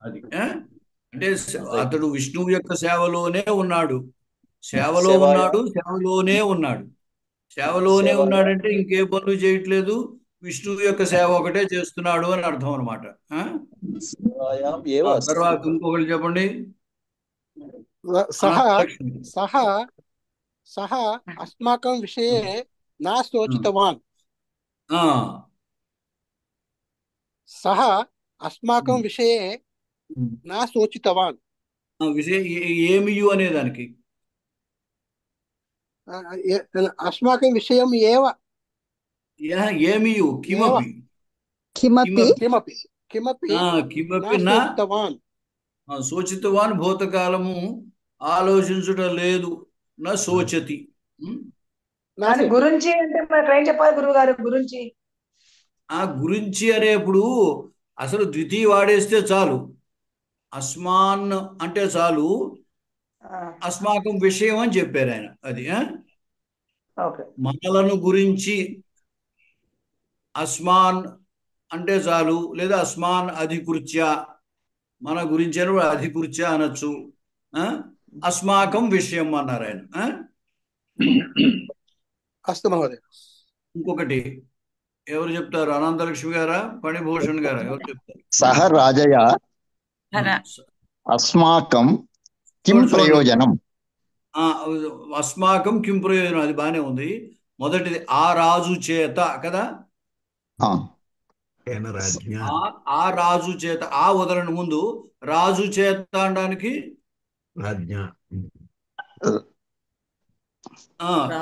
అది అంటే అతడు విష్ణువు యొక్క సేవలోనే ఉన్నాడు. సేవలోనే ఉన్నాడంటే ఇంకే పనులు చేయట్లేదు, విష్ణువు యొక్క సేవ ఒకటే చేస్తున్నాడు అని అర్థం అనమాట. తర్వాత ఇంకొకటి చెప్పండి. సహ అస్మాకం విషయే నా శోచితవాన్. సహ అస్మాకం విషయే నా శోచితవాన్. ఏమియు అనేదానికి అస్మాకం విషయం ఏవ ఏమియు కిమపి శోచితవాన్ భూతకాలము ఆలోచించుట లేదు. నా శోచతి. గురించి అంటే మనకు ఏం చెప్పాలి గురువు గారు? గురించి అనేప్పుడు అసలు ద్వితీయ వాడేస్తే చాలు. అస్మాన్ అంటే చాలు, అస్మాకం విషయం అని చెప్పారు ఆయన. అది మనలను గురించి అస్మాన్ అంటే చాలు, లేదా అస్మాన్ అధికృత్య, మన గురించి అని అధికృత్య అనొచ్చు. అస్మాకం విషయం అన్నారు ఆయన. ఇంకొకటి ఎవరు చెప్తారు? అనంతలక్ష్మి గారా, ఫణిభూషణ్ గారా? ఎవరు చెప్తారు? సహ రాజయ అస్మాకం కిం ప్రయోజనం. అస్మాకం కిం ప్రయోజనం, అది బానే ఉంది. మొదటిది ఆ రాజు చేత కదా. ఆ రాజు చేత, ఆ వదలని ముందు రాజు చేత అనడానికి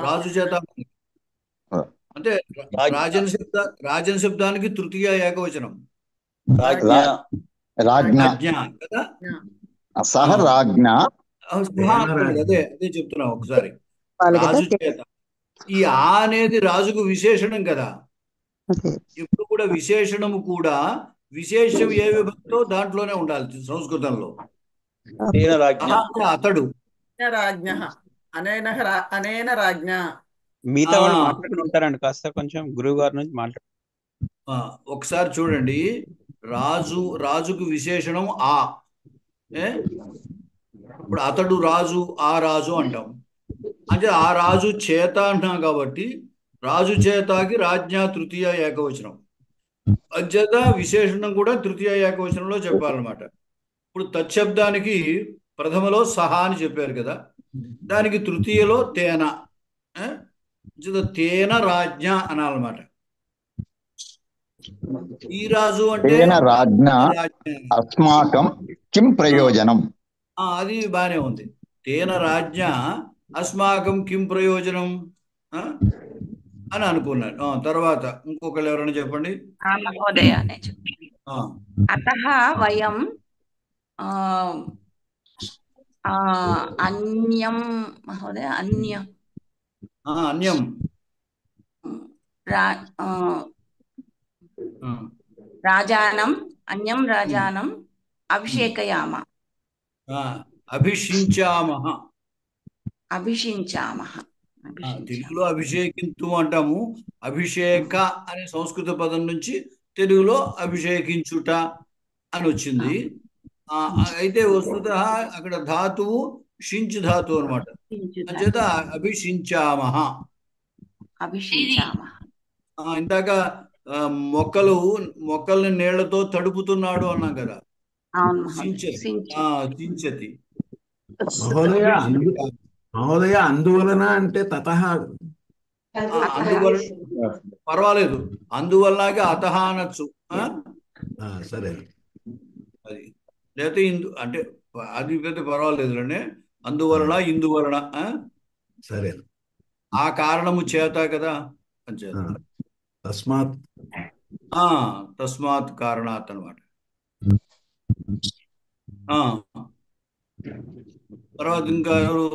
రాజు చేత అంటే రాజన్ శబ్దానికి తృతీయ ఏకవచనం సహ రాజ్ఞ. అదే చెప్తున్నా ఒకసారి. చెప్పాలి కదా. రాజు చేత. ఈ ఆ అనేది రాజుకు విశేషణం కదా. ఎప్పుడు కూడా విశేషణము కూడా విశేషం ఏ విభక్తో దాంట్లోనే ఉండాలి సంస్కృతంలో. అతడు రాజ్ఞ అనేన రాజ్ఞ. మిగతా వాళ్ళు మాట్లాడుకుని ఉంటారండి, కాస్త కొంచెం గురువు గారి నుంచి మాట్లాడు. ఒకసారి చూడండి, రాజుకు విశేషణం ఆ. ఇప్పుడు అతడు రాజు, ఆ రాజు అంటాం. అంటే ఆ రాజు చేత అంటున్నాం కాబట్టి రాజు చేతకి రాజ్ఞ తృతీయ ఏకవచనం. అంచేత విశేషణం కూడా తృతీయ ఏకవచనంలో చెప్పాలన్నమాట. ఇప్పుడు తచ్చబ్దానికి ప్రథమలో సహా అని చెప్పారు కదా, దానికి తృతీయలో తేన, తేన రాజ్ఞ అనాలన్నమాట. ఈ రాజు అంటే రాజ్ఞ అస్మాకం కిం ప్రయోజనం, అది బానే ఉంది. తేన రాజ్ఞ అస్మాకం కిం ప్రయోజనం అని అనుకున్నాను. తర్వాత ఇంకొకళ్ళు ఎవరైనా చెప్పండి. మహోదయ అతః వయం అన్యం మహోదయ అన్యం రాజానం అన్యం రాజానం అభిషేకయామ అభిషించామః. తెలుగులో అభిషేకించు అంటాము. అభిషేక అనే సంస్కృత పదం నుంచి తెలుగులో అభిషేకించుట అని వచ్చింది. అయితే వస్తుత అక్కడ ధాతువు షించు ధాతువు అనమాట. అంచేత అభిషించామః. ఇందాక మొక్కల్ని నీళ్లతో తడుపుతున్నాడు అన్నాం కదా, సించతి. మహోదయ అందువలన అంటే తతః అందువలన పర్వాలేదు, అందువలనగా అతహ అనొచ్చు. సరే, అది లేకపోతే అంటే అది పెద్ద పర్వాలేదులే. అందువలన ఇందువలన సరే, ఆ కారణము చేత కదా అంచేత తస్మాత్ కారణాత్ అనమాట. తర్వాత ఇంకా ఎవరు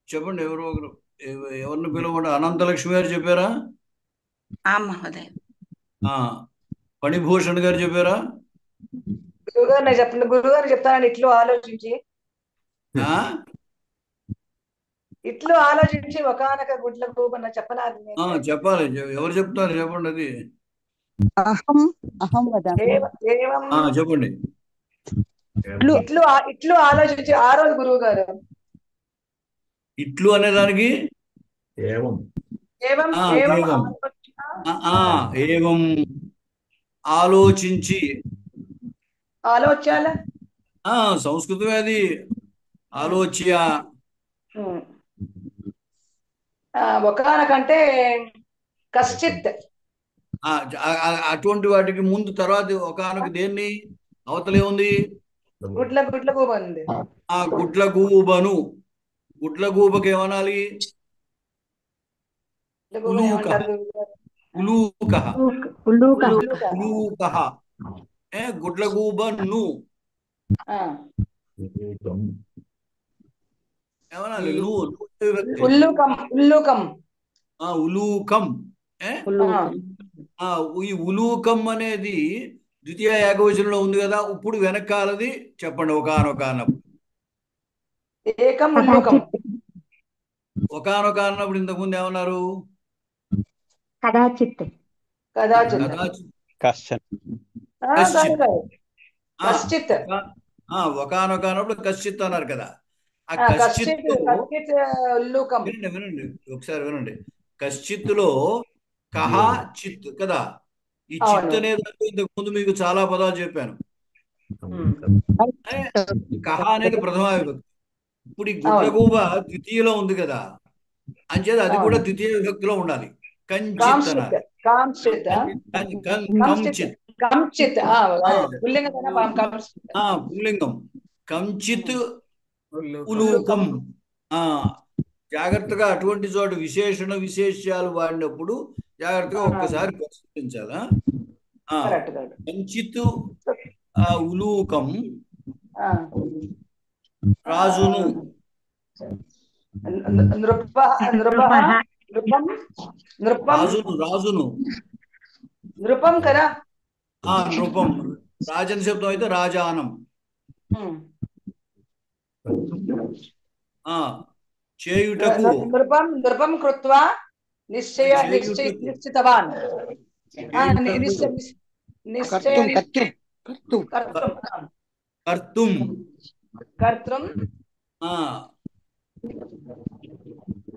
చెప్పండి, ఎవరు ఒకరు ఎవరిని పిలవకుండా. అనంతలక్ష్మి గారు చెప్పారా? ఫణిభూషణ్ గారు చెప్పారా? గురువుగారు చెప్పండి. గురువుగారు చెప్తానండి. ఇట్లు ఆలోచించి ఒకానొక గుడ్ల గూబన్న చెప్పనాలి. చెప్పాలి. ఎవరు చెప్తారు చెప్పండి. అది చెప్పండి. ఇట్లు ఆలోచించి ఆ రోజు గురువు గారు ఇట్లు అనే దానికి ఏవం ఆలోచించి సంస్కృతమే అది. ఆలోచ్య ఒకనకంటే కశ్చిత్ అటువంటి వాటికి ముందు తర్వాత ఒకనొక దేన్ని అవతలే ఉంది. గుడ్లగూబను. గుడ్లగూబను. గుడ్లగూబకి ఏమనాలి? గుడ్లగూబను ఏమనాలి? ఉలూకం. ఈ ఉలూకం అనేది ద్వితీయ ఏకవచనంలో ఉంది కదా. ఇప్పుడు వెనకాలది చెప్పండి. ఒకనొక అన్నప్పుడు ఇంతకుముందు ఏమన్నారు? కదాచిత్. ఒకనొక అన్నప్పుడు కశ్చిత్ అన్నారు కదా. ఆ కశ్చిత్ వినండి, ఒకసారి వినండి. కశ్చిత్తులో కహ చిత్ కదా. ఈ చిత్ అనేది ఇంతకు ముందు మీకు చాలా పదాలు చెప్పాను. కహ అనేది ప్రథమ విభక్తి. ఇప్పుడు ఈ గుడ్లగూబ ద్వితీయలో ఉంది కదా, అంచేత అది కూడా ద్వితీయ విభక్తిలో ఉండాలి. కంచిత్ అనాలి. పుల్లింగం. కంచిత్ ఉలూకం. జాగ్రత్తగా అటువంటి చోట విశేషాలు వాడినప్పుడు జాగ్రత్తగా ఒక్కసారి పరిశీలించాలా. కంచిత్ ఉలూకం రాజును రాజును నృపం కదా. నృపం రాజన్ శబ్దం అయితే రాజానం. చేయుటకు నృపం కృత్వా నిశ్చితవాన్. కర్తుం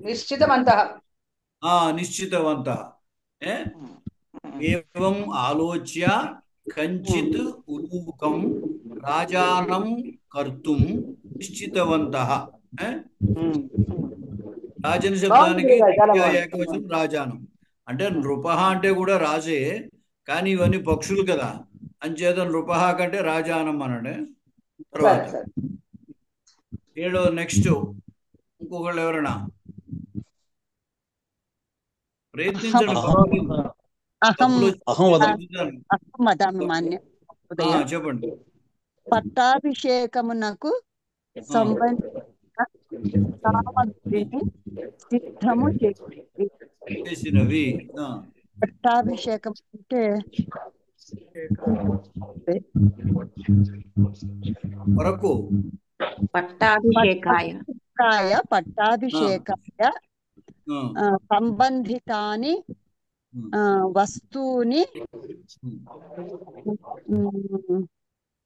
నిశ్చితవంతః. నిశ్చితవంతః. ఏవం ఆలోచ్య కంచిత్ ఉలూకం రాజానం కర్తుం నిశ్చితవంతః. రాజన్ శబ్దానికి ఏకవచనం రాజానం. అంటే నృపహ అంటే కూడా రాజే, కానీ ఇవన్నీ పక్షులు కదా, అంచేత నృపహ కంటే రాజానం అనండి. తర్వాత 7 నెక్స్ట్ ఇంకొకళ్ళు ఎవరైనా ప్రయత్నించండి. చెప్పండి. పట్టాభిషేకమునకు సంబంధించిన సామగ్రిని సిద్ధము చేసినవి. పట్టాభిషేకం అంటే వరకు పట్టాభిషేకాయ సంబంధితాని వస్తువుని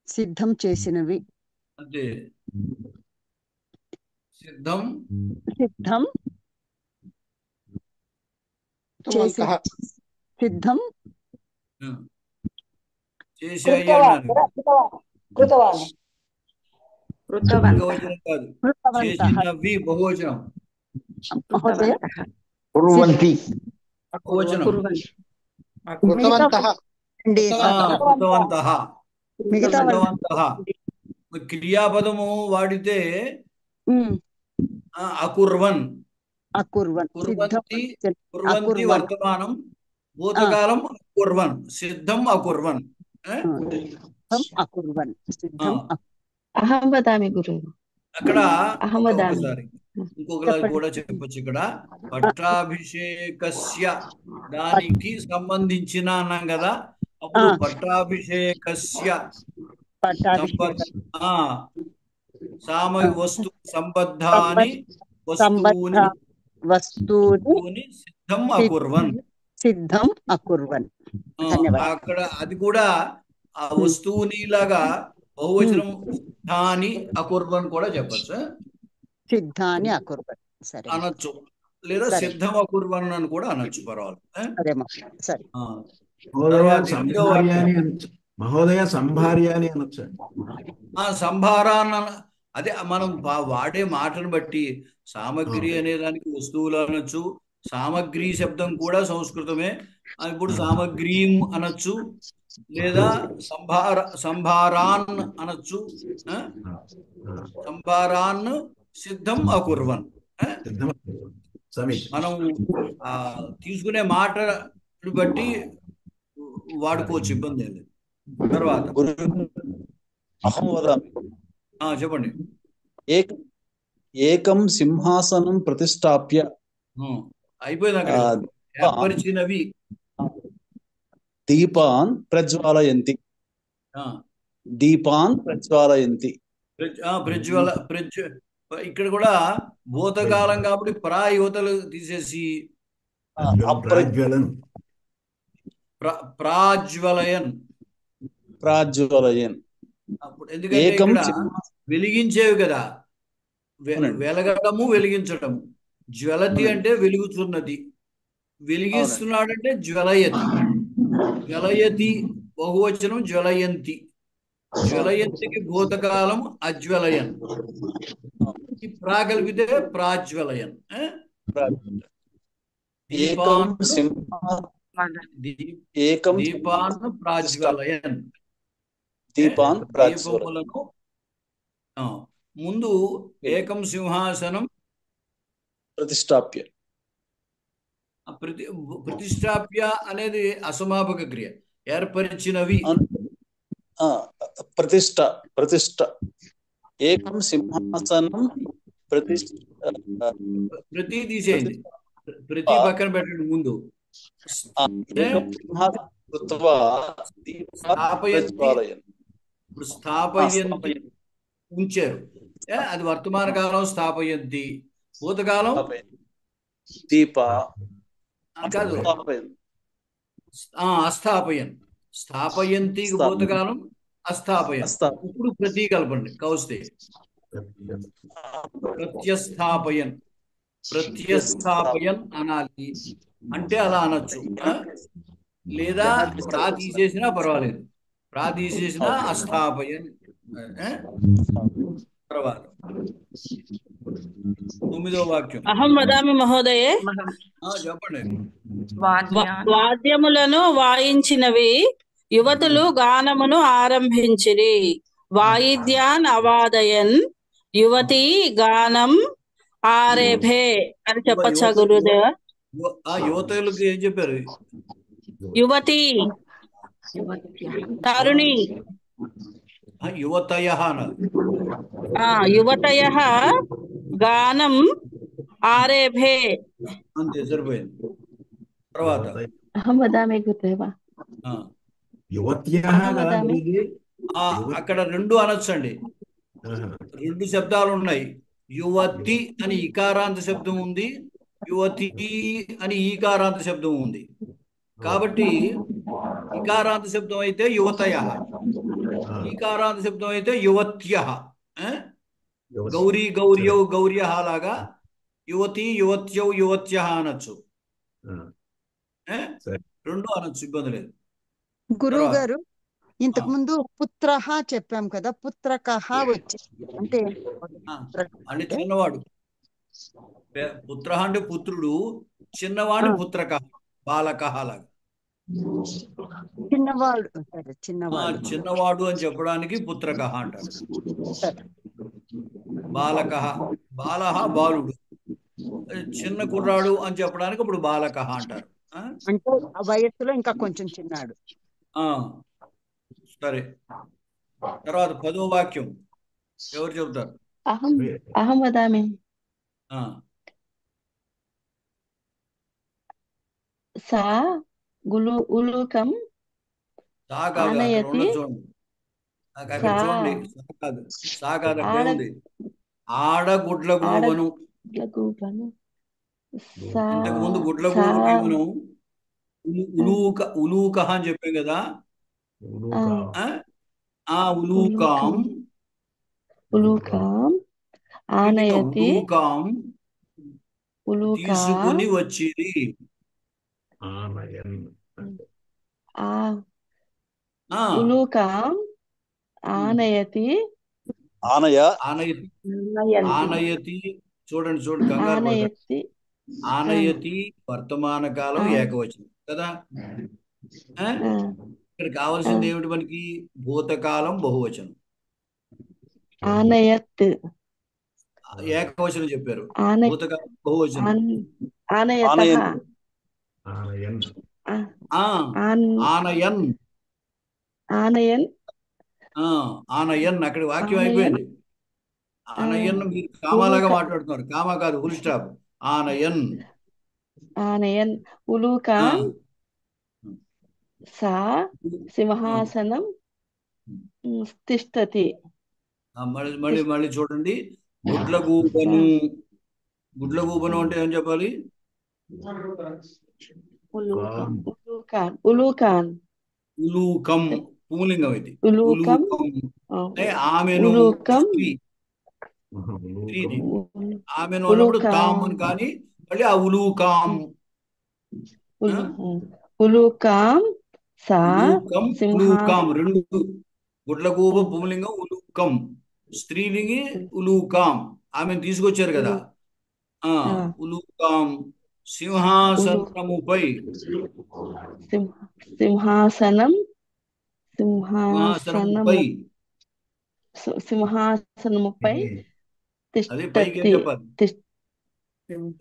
సిద్ధం చేసినవి. అంతే. సిద్ధం చేశాయి చేసినవి బహువచనం. క్రియాపదము వాడితే అకుర్వన్. కుర్వంతి వర్తమానం, భూతకాలం అకుర్వన్, సిద్ధం అకుర్వన్. అహం వదామి గురువు. అక్కడ ఇంకొకలా కూడా చెప్పొచ్చు. ఇక్కడ పట్టాభిషేకస్య దానికి సంబంధించిన అన్నాం కదా, అప్పుడు పట్టాభిషేకస్య వస్తు సంబద్ధాని వస్తువుని సిద్ధం అకుర్వన్. అక్కడ అది కూడా ఆ వస్తువుని లాగా బహువచనం సిద్ధాని అకుర్వన్ కూడా చెప్పచ్చు. సిద్ధాని అకుర్వన్ అనొచ్చు, లేదా సిద్ధం అకుర్వన్ అని కూడా అనొచ్చు, పర్వాలేదు. మహోదయ సంభార్య అని అనొచ్చు. సంభారాన్న అదే మనం వాడే మాటను బట్టి సామగ్రి అనే దానికి వస్తువులు అనొచ్చు. సామగ్రి శబ్దం కూడా సంస్కృతమే. ఇప్పుడు సామగ్రీం అనొచ్చు, లేదా సంభారాన్ అనొచ్చు. సంభారాన్ సిద్ధం అకుర్వన్. మనం తీసుకునే మాటను బట్టి వాడుకోవచ్చు, ఇబ్బంది లేదు. తర్వాత చెప్పండి. ఏకం సింహాసనం ప్రతిష్టాప్య అయిపోయింది. దీపాన్ ప్రజ్వాలయంతి. ఇక్కడ కూడా భూతకాలం కాబట్టి యువతలు తీసేసి ప్రాజ్వలయన్. ఎందుకంటే ఇక్కడ వెలిగించేవి కదా, వెలగడము వెలిగించటము. జ్వలతి అంటే వెలుగుతున్నది, వెలిగిస్తున్నాడంటే జ్వలయతి. జ్వలయతి బహువచనం జ్వలయంతి. జ్వలయంతికి భూతకాలం అజ్వలయన్, ప్రాకల్పితే ప్రాజ్వలయన్. దీపాన్ ప్రాజ్వలయన్. దీపములను ముందు ఏకం సింహాసనం ప్రతిష్టాప్య. ప్రతిష్టాప్య అనేది అసమాపక క్రియ. ఏర్పరిచినవి. ప్రతిష్ట. ఏకం సింహాసనం ప్రతి తీసేయండి, ప్రతి పక్కన పెట్టండి ముందు. ఇప్పుడు స్థాపయంతి ఉంచారు, అది వర్తమాన కాలం స్థాపయంతి. భూతకాలం కాదు, అస్థాపయన్. స్థాపయంతికి భూతకాలం అస్థాపయన్. ఇప్పుడు ప్రతి కలపండి, కౌస్తే. ప్రత్యస్థాపయన్, ప్రత్యస్థాపయన్ అనాలి అంటే అలా అనొచ్చు, లేదా ప్రా తీసేసినా పర్వాలేదు, ప్రా తీసేసినా అస్థాపయన్. తర్వాత 9వ వాక్యం. అహం వదామి మహోదయే. చెప్పండి. వాద్యములను వాయించినవి యువతులు గానమును ఆరంభించిరి. వాయిద్యాన్ అవాదయన్ యువతి గానం ఆరేభే అని చెప్పచ్చా గురుదేవ? యువతులకు ఏం చెప్పారు? యువతి, తరుణి, యువతయ, యువతయ గానం ఆరేభే. అంతే, సరిపోయింది. తర్వాత అహం వదామి గురుదేవ. అక్కడ రెండు అనొచ్చండి, రెండు శబ్దాలు ఉన్నాయి. యువతి అని ఇకారాంత శబ్దం ఉంది, యువతి అని ఈకారాంత శబ్దం ఉంది. కాబట్టి ఇకారాంత శబ్దం అయితే యువతయ, ఈకారాంత శబ్దం అయితే యువత్య. గౌరీ గౌర్యౌ గౌర్య లాగా యువతి యువత్యౌ యువత్య అనొచ్చు, రెండు అనొచ్చు, ఇబ్బంది లేదు. గురువు గారు, ఇంతకు ముందు పుత్రహ చెప్పాం కదా, పుత్రకహ వచ్చింది అంటే అంటే చిన్నవాడు. పుత్ర అంటే పుత్రుడు, చిన్నవాడు పుత్రకహ, బాలకహ లాగా. చిన్నవాడు, చిన్నవాడు అని చెప్పడానికి పుత్రకహ అంటారు. బాలకహ, బాలహ బాలుడు, చిన్న కుర్రాడు అని చెప్పడానికి ఇప్పుడు బాలకహ అంటారు. అంటే వయస్సులో ఇంకా కొంచెం చిన్నాడు. సరే, తర్వాత 10వ వాక్యం ఎవరు చెబుతారు? అహం వదామి. సా ఉలూకం ఆనయతి. ఆడగుడ్లగూబను. ఇంతకు ముందు గుడ్లగూబను ఉలూక అని చెప్పాం కదా. ఉలూకాం ఆనయతి, తీసుకుని వచ్చింది. ఉలూకాం ఆనయతి, ఆనయతి. చూడండి కంగారు పడకండి. ఆనయతి వర్తమాన కాలం ఏకవచనం కదా. ఇక్కడ కావాల్సింది ఏమిటి మనకి? భూతకాలం బహువచనం. ఆనయత్ ఏకవచనం చెప్పారు, భూతకాలం బహువచనం. ఆనయన్ అక్కడ వాక్యం అయిపోయింది. ఆనయన్ మీరు కామాలాగా మాట్లాడుతున్నారు, కామా కాదు, ఫుల్ స్టాప్. ఆనయన్ ఉలూకాం సా సింహాసనం తిష్టతి. మళ్ళీ చూడండి. గుడ్లగూబను, గుడ్లగూబను అంటే ఏం చెప్పాలి? ఉలూకం, పుంలింగం ఇది. ఆమెను స్త్రీది, ఆమెను అన్నప్పుడు తాము అని, కానీ మళ్ళీ ఆ ఉలూకాం. ఉలూకాం సా ఉలూకాం, రెండు. గుడ్లగూబ పుంలింగం, ఉలూకం స్త్రీలింగి, ఉలూకాం ఆమెను తీసుకొచ్చారు కదా. ఉలూకాం సింహాసనముపై, సింహాసనముపై అదే పైకి ఏం చెప్పాలి?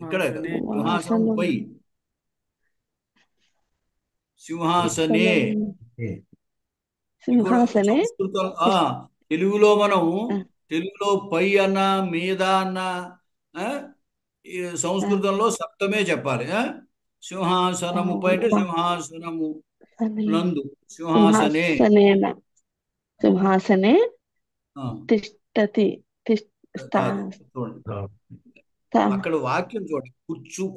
ఇక్కడ సింహాసనముపై, సింహాసనే. తెలుగులో మనం, తెలుగులో పై అన్న, మీద అన్న, ఈ సంస్కృతంలో సప్తమే చెప్పాలి. సింహాసనముపై అంటే సింహాసనము నందు సింహాసనే సింహాసనే తిష్టతి అక్కడ వాక్యం చూడండి,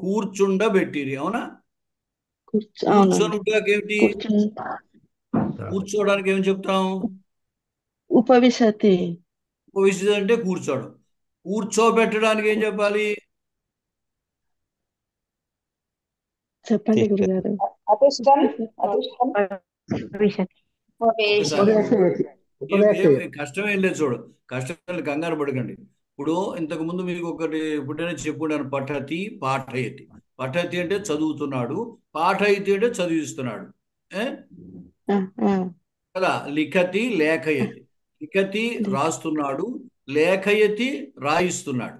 కూర్చుండబెట్టిరి. అవునా? కూర్చొనుటకేమిటి? కూర్చోడానికి ఏం చెప్తాం? ఉపవిశతి. ఉపవిశతి అంటే కూర్చోవడం. కూర్చోబెట్టడానికి ఏం చెప్పాలి? చెప్పండి గురుగారు. కష్టమేం లేదు, చూడు, కష్టం కంగారు పడకండి. ఇప్పుడు ఇంతకు ముందు మీకు ఒకటి ఇప్పుడైనా చెప్పుకున్నాను, పఠతి పాఠయతి. పఠతి అంటే చదువుతున్నాడు, పాఠయతి అంటే చదివిస్తున్నాడు కదా. లిఖతి లేఖయతి. లిఖతి రాస్తున్నాడు, లేఖయతి రాయిస్తున్నాడు.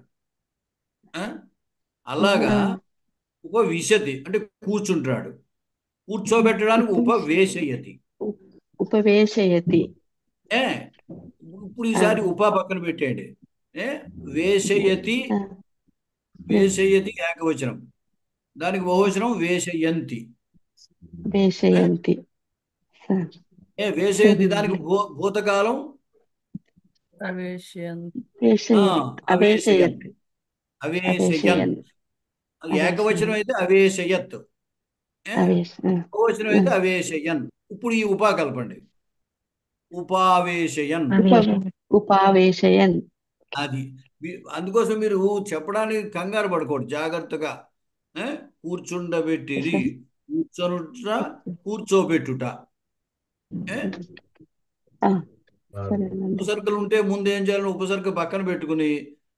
అలాగా ఉపవిశతి అంటే కూర్చుంటాడు. కూర్చోబెట్టడానికి ఉపవేశయతి. ఉపవేశయతి. ఇప్పుడు ఈసారి ఉప పక్కన పెట్టేయండి. వేశయతి, వేశయతి ఏకవచనం, దానికి బహువచనం వేశయంతి. వేశయంతి. వేశయంతి దానికి భూతకాలం అవేశయన్. ఏకవచనం అయితే అవేశయత్, బహువచనం అయితే అవేశయన్. ఇప్పుడు ఈ ఉపా కలపండి, ఉపావేశయన్. ఉపావేశయన్. అది అందుకోసం మీరు చెప్పడానికి కంగారు పడకూడదు, జాగ్రత్తగా. కూర్చుండబెట్టిరి, కూర్చొనుట, కూర్చోబెట్టుట. ఉపసర్గలు ఉంటే ముందు ఏం చేయాలని ఉపసర్గ పక్కన పెట్టుకుని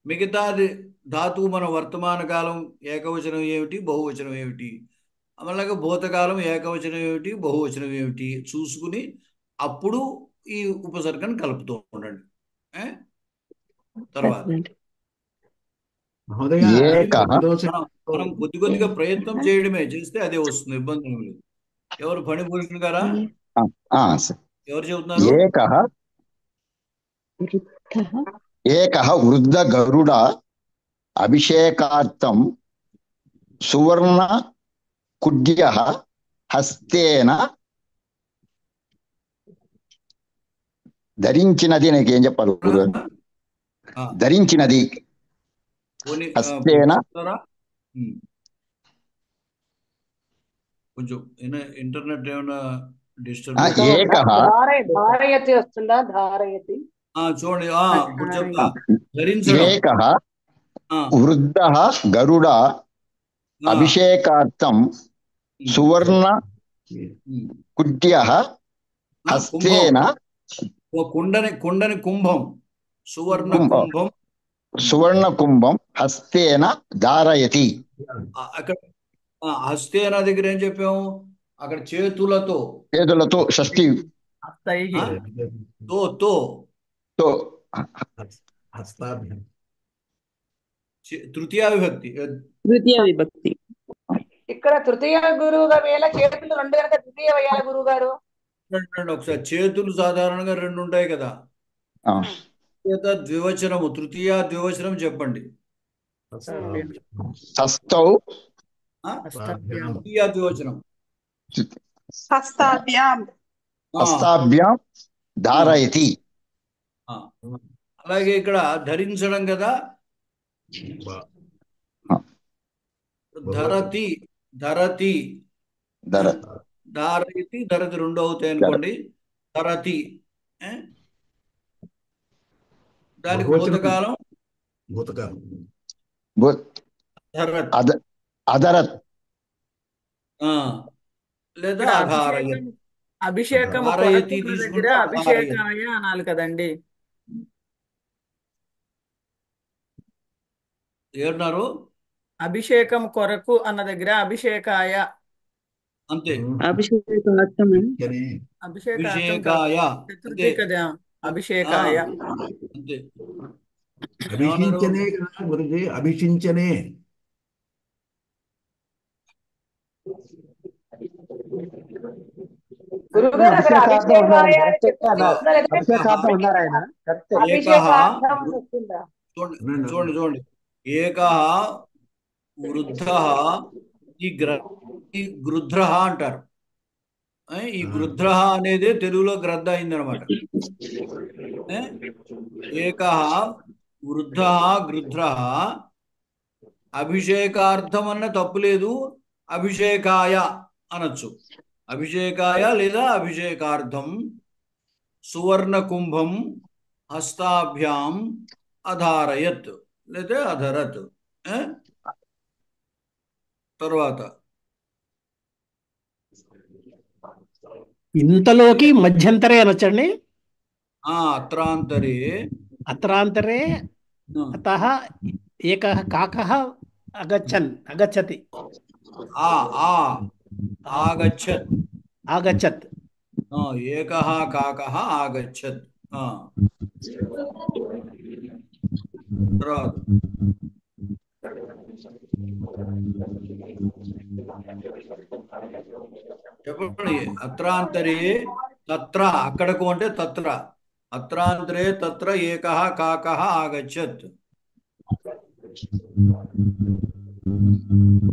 మిగతాది ధాతువు మన వర్తమాన కాలం ఏకవచనం ఏమిటి, బహువచనం ఏమిటి, అలాగే భూతకాలం ఏకవచనం ఏమిటి, బహువచనం ఏమిటి చూసుకుని అప్పుడు ఈ ఉపసర్గను కలుపుతూ ఉండండి. తర్వాత మనం కొద్ది కొద్దిగా ప్రయత్నం చేయడమే, చేస్తే అదే వస్తుంది, ఇబ్బంది ఏమి లేదు. ఎవరు ఫణిభూషణ్ గారా? ఎవరు చెబుతున్నారు? ఏకః వృద్ధ గరుడ అభిషేకార్థం సువర్ణ కుడ్యః హస్తేన ధరించినది. నాకేం చెప్పాలి గురు? ధరించినది హస్తేన. కొంచెం ఇంటర్నెట్ ఏమైనా డిస్టర్బ్? ధారయతి వస్తుందా? ధారయతి చూడండి, ఇప్పుడు చెప్తా. ధరించడం. ఏకః వృద్ధః గరుడ అభిషేకార్థం సువర్ణ కుడ్యః హస్తేన. కుండని కుంభం, సువర్ణ కుంభం. సువర్ణ కుంభం హస్తేన ధారయతి. అక్కడ హస్తేన దగ్గర ఏం చెప్పాము? అక్కడ చేతులతో షష్ఠి తృతీయ విభక్తి. ఇక్కడ తృతీయ గురువుగా వేళ చేతులు రెండు కనుక తృతీయ వేయాలి గురువు గారు. ఒకసారి చేతులు సాధారణంగా రెండు ఉంటాయి కదా, ద్వివచనము, తృతీయ ద్వివచనం చెప్పండి. తృతీయ ద్వివచనం హస్తాభ్యాం ధారయతి. అలాగే ఇక్కడ ధరించడం కదా, ధరతి ధారయతి ధరతి రెండు అవుతాయి అనుకోండి. ధరతి దానికి భూతకాలం అధరత్ లేదా అధారయతి. అభిషేకం దగ్గర అభిషేకాయ అనాలి కదండి. ఏమన్నారు? అభిషేకం కొరకు అన్న దగ్గర అభిషేకాయ అంతే. అభిషేకాయ కదా, అభిషేకాయ అంతే. అభిషించనే కదా గురుజీ, అభిషించనే. చూడండి ఏకః వృద్ధః ఈ గృధ్రః అంటారు. ఈ గృధ్రః అనేది తెలుగులో గ్రద్ద అయిందనమాట. ఏకః వృద్ధః గృధ్రః అభిషేకార్థం అన్న తప్పులేదు, అభిషేకాయ అనొచ్చు. అభిషేకాయ లేదా అభిషేకార్థం సువర్ణ కుంభం హస్తాభ్యాం అధారయత్ లేదా అధరత్. తర్వాత ఇంతలోకి మధ్యంతరే అనొచ్చండి. అత్రాంతరే అత్రాంతరే అతః ఏకః కాకః అగచ్చతి ఆగచ్చత్ ఏకః కాకః ఆగచ్చత్. తర్వాత చెప్పండి. అత్రాంతరే తత్ర, అక్కడకు అంటే తత్ర, అత్రాంతరే తత్ర ఏకః కాకః ఆగచ్చత్.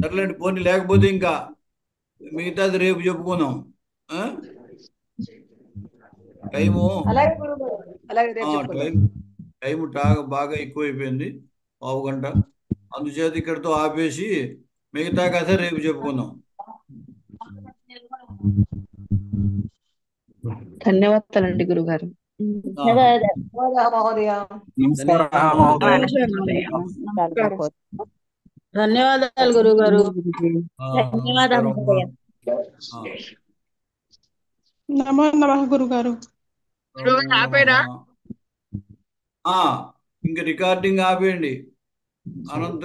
సర్లేండి పోనీ, లేకపోతే ఇంకా మిగతాది రేపు చెప్పుకుందాం. టైము టైము బాగా ఎక్కువైపోయింది, పావు గంట. అందుచేత ఇక్కడితో ఆపేసి మిగతా కథ రేపు చెప్పుకుందాం. ధన్యవాదాలండి గురుగారు. ధన్యవాదాలు గురుగారు. నమో నమః గురుగారు. ఇంక రికార్డింగ్ ఆపేయండి. అనంత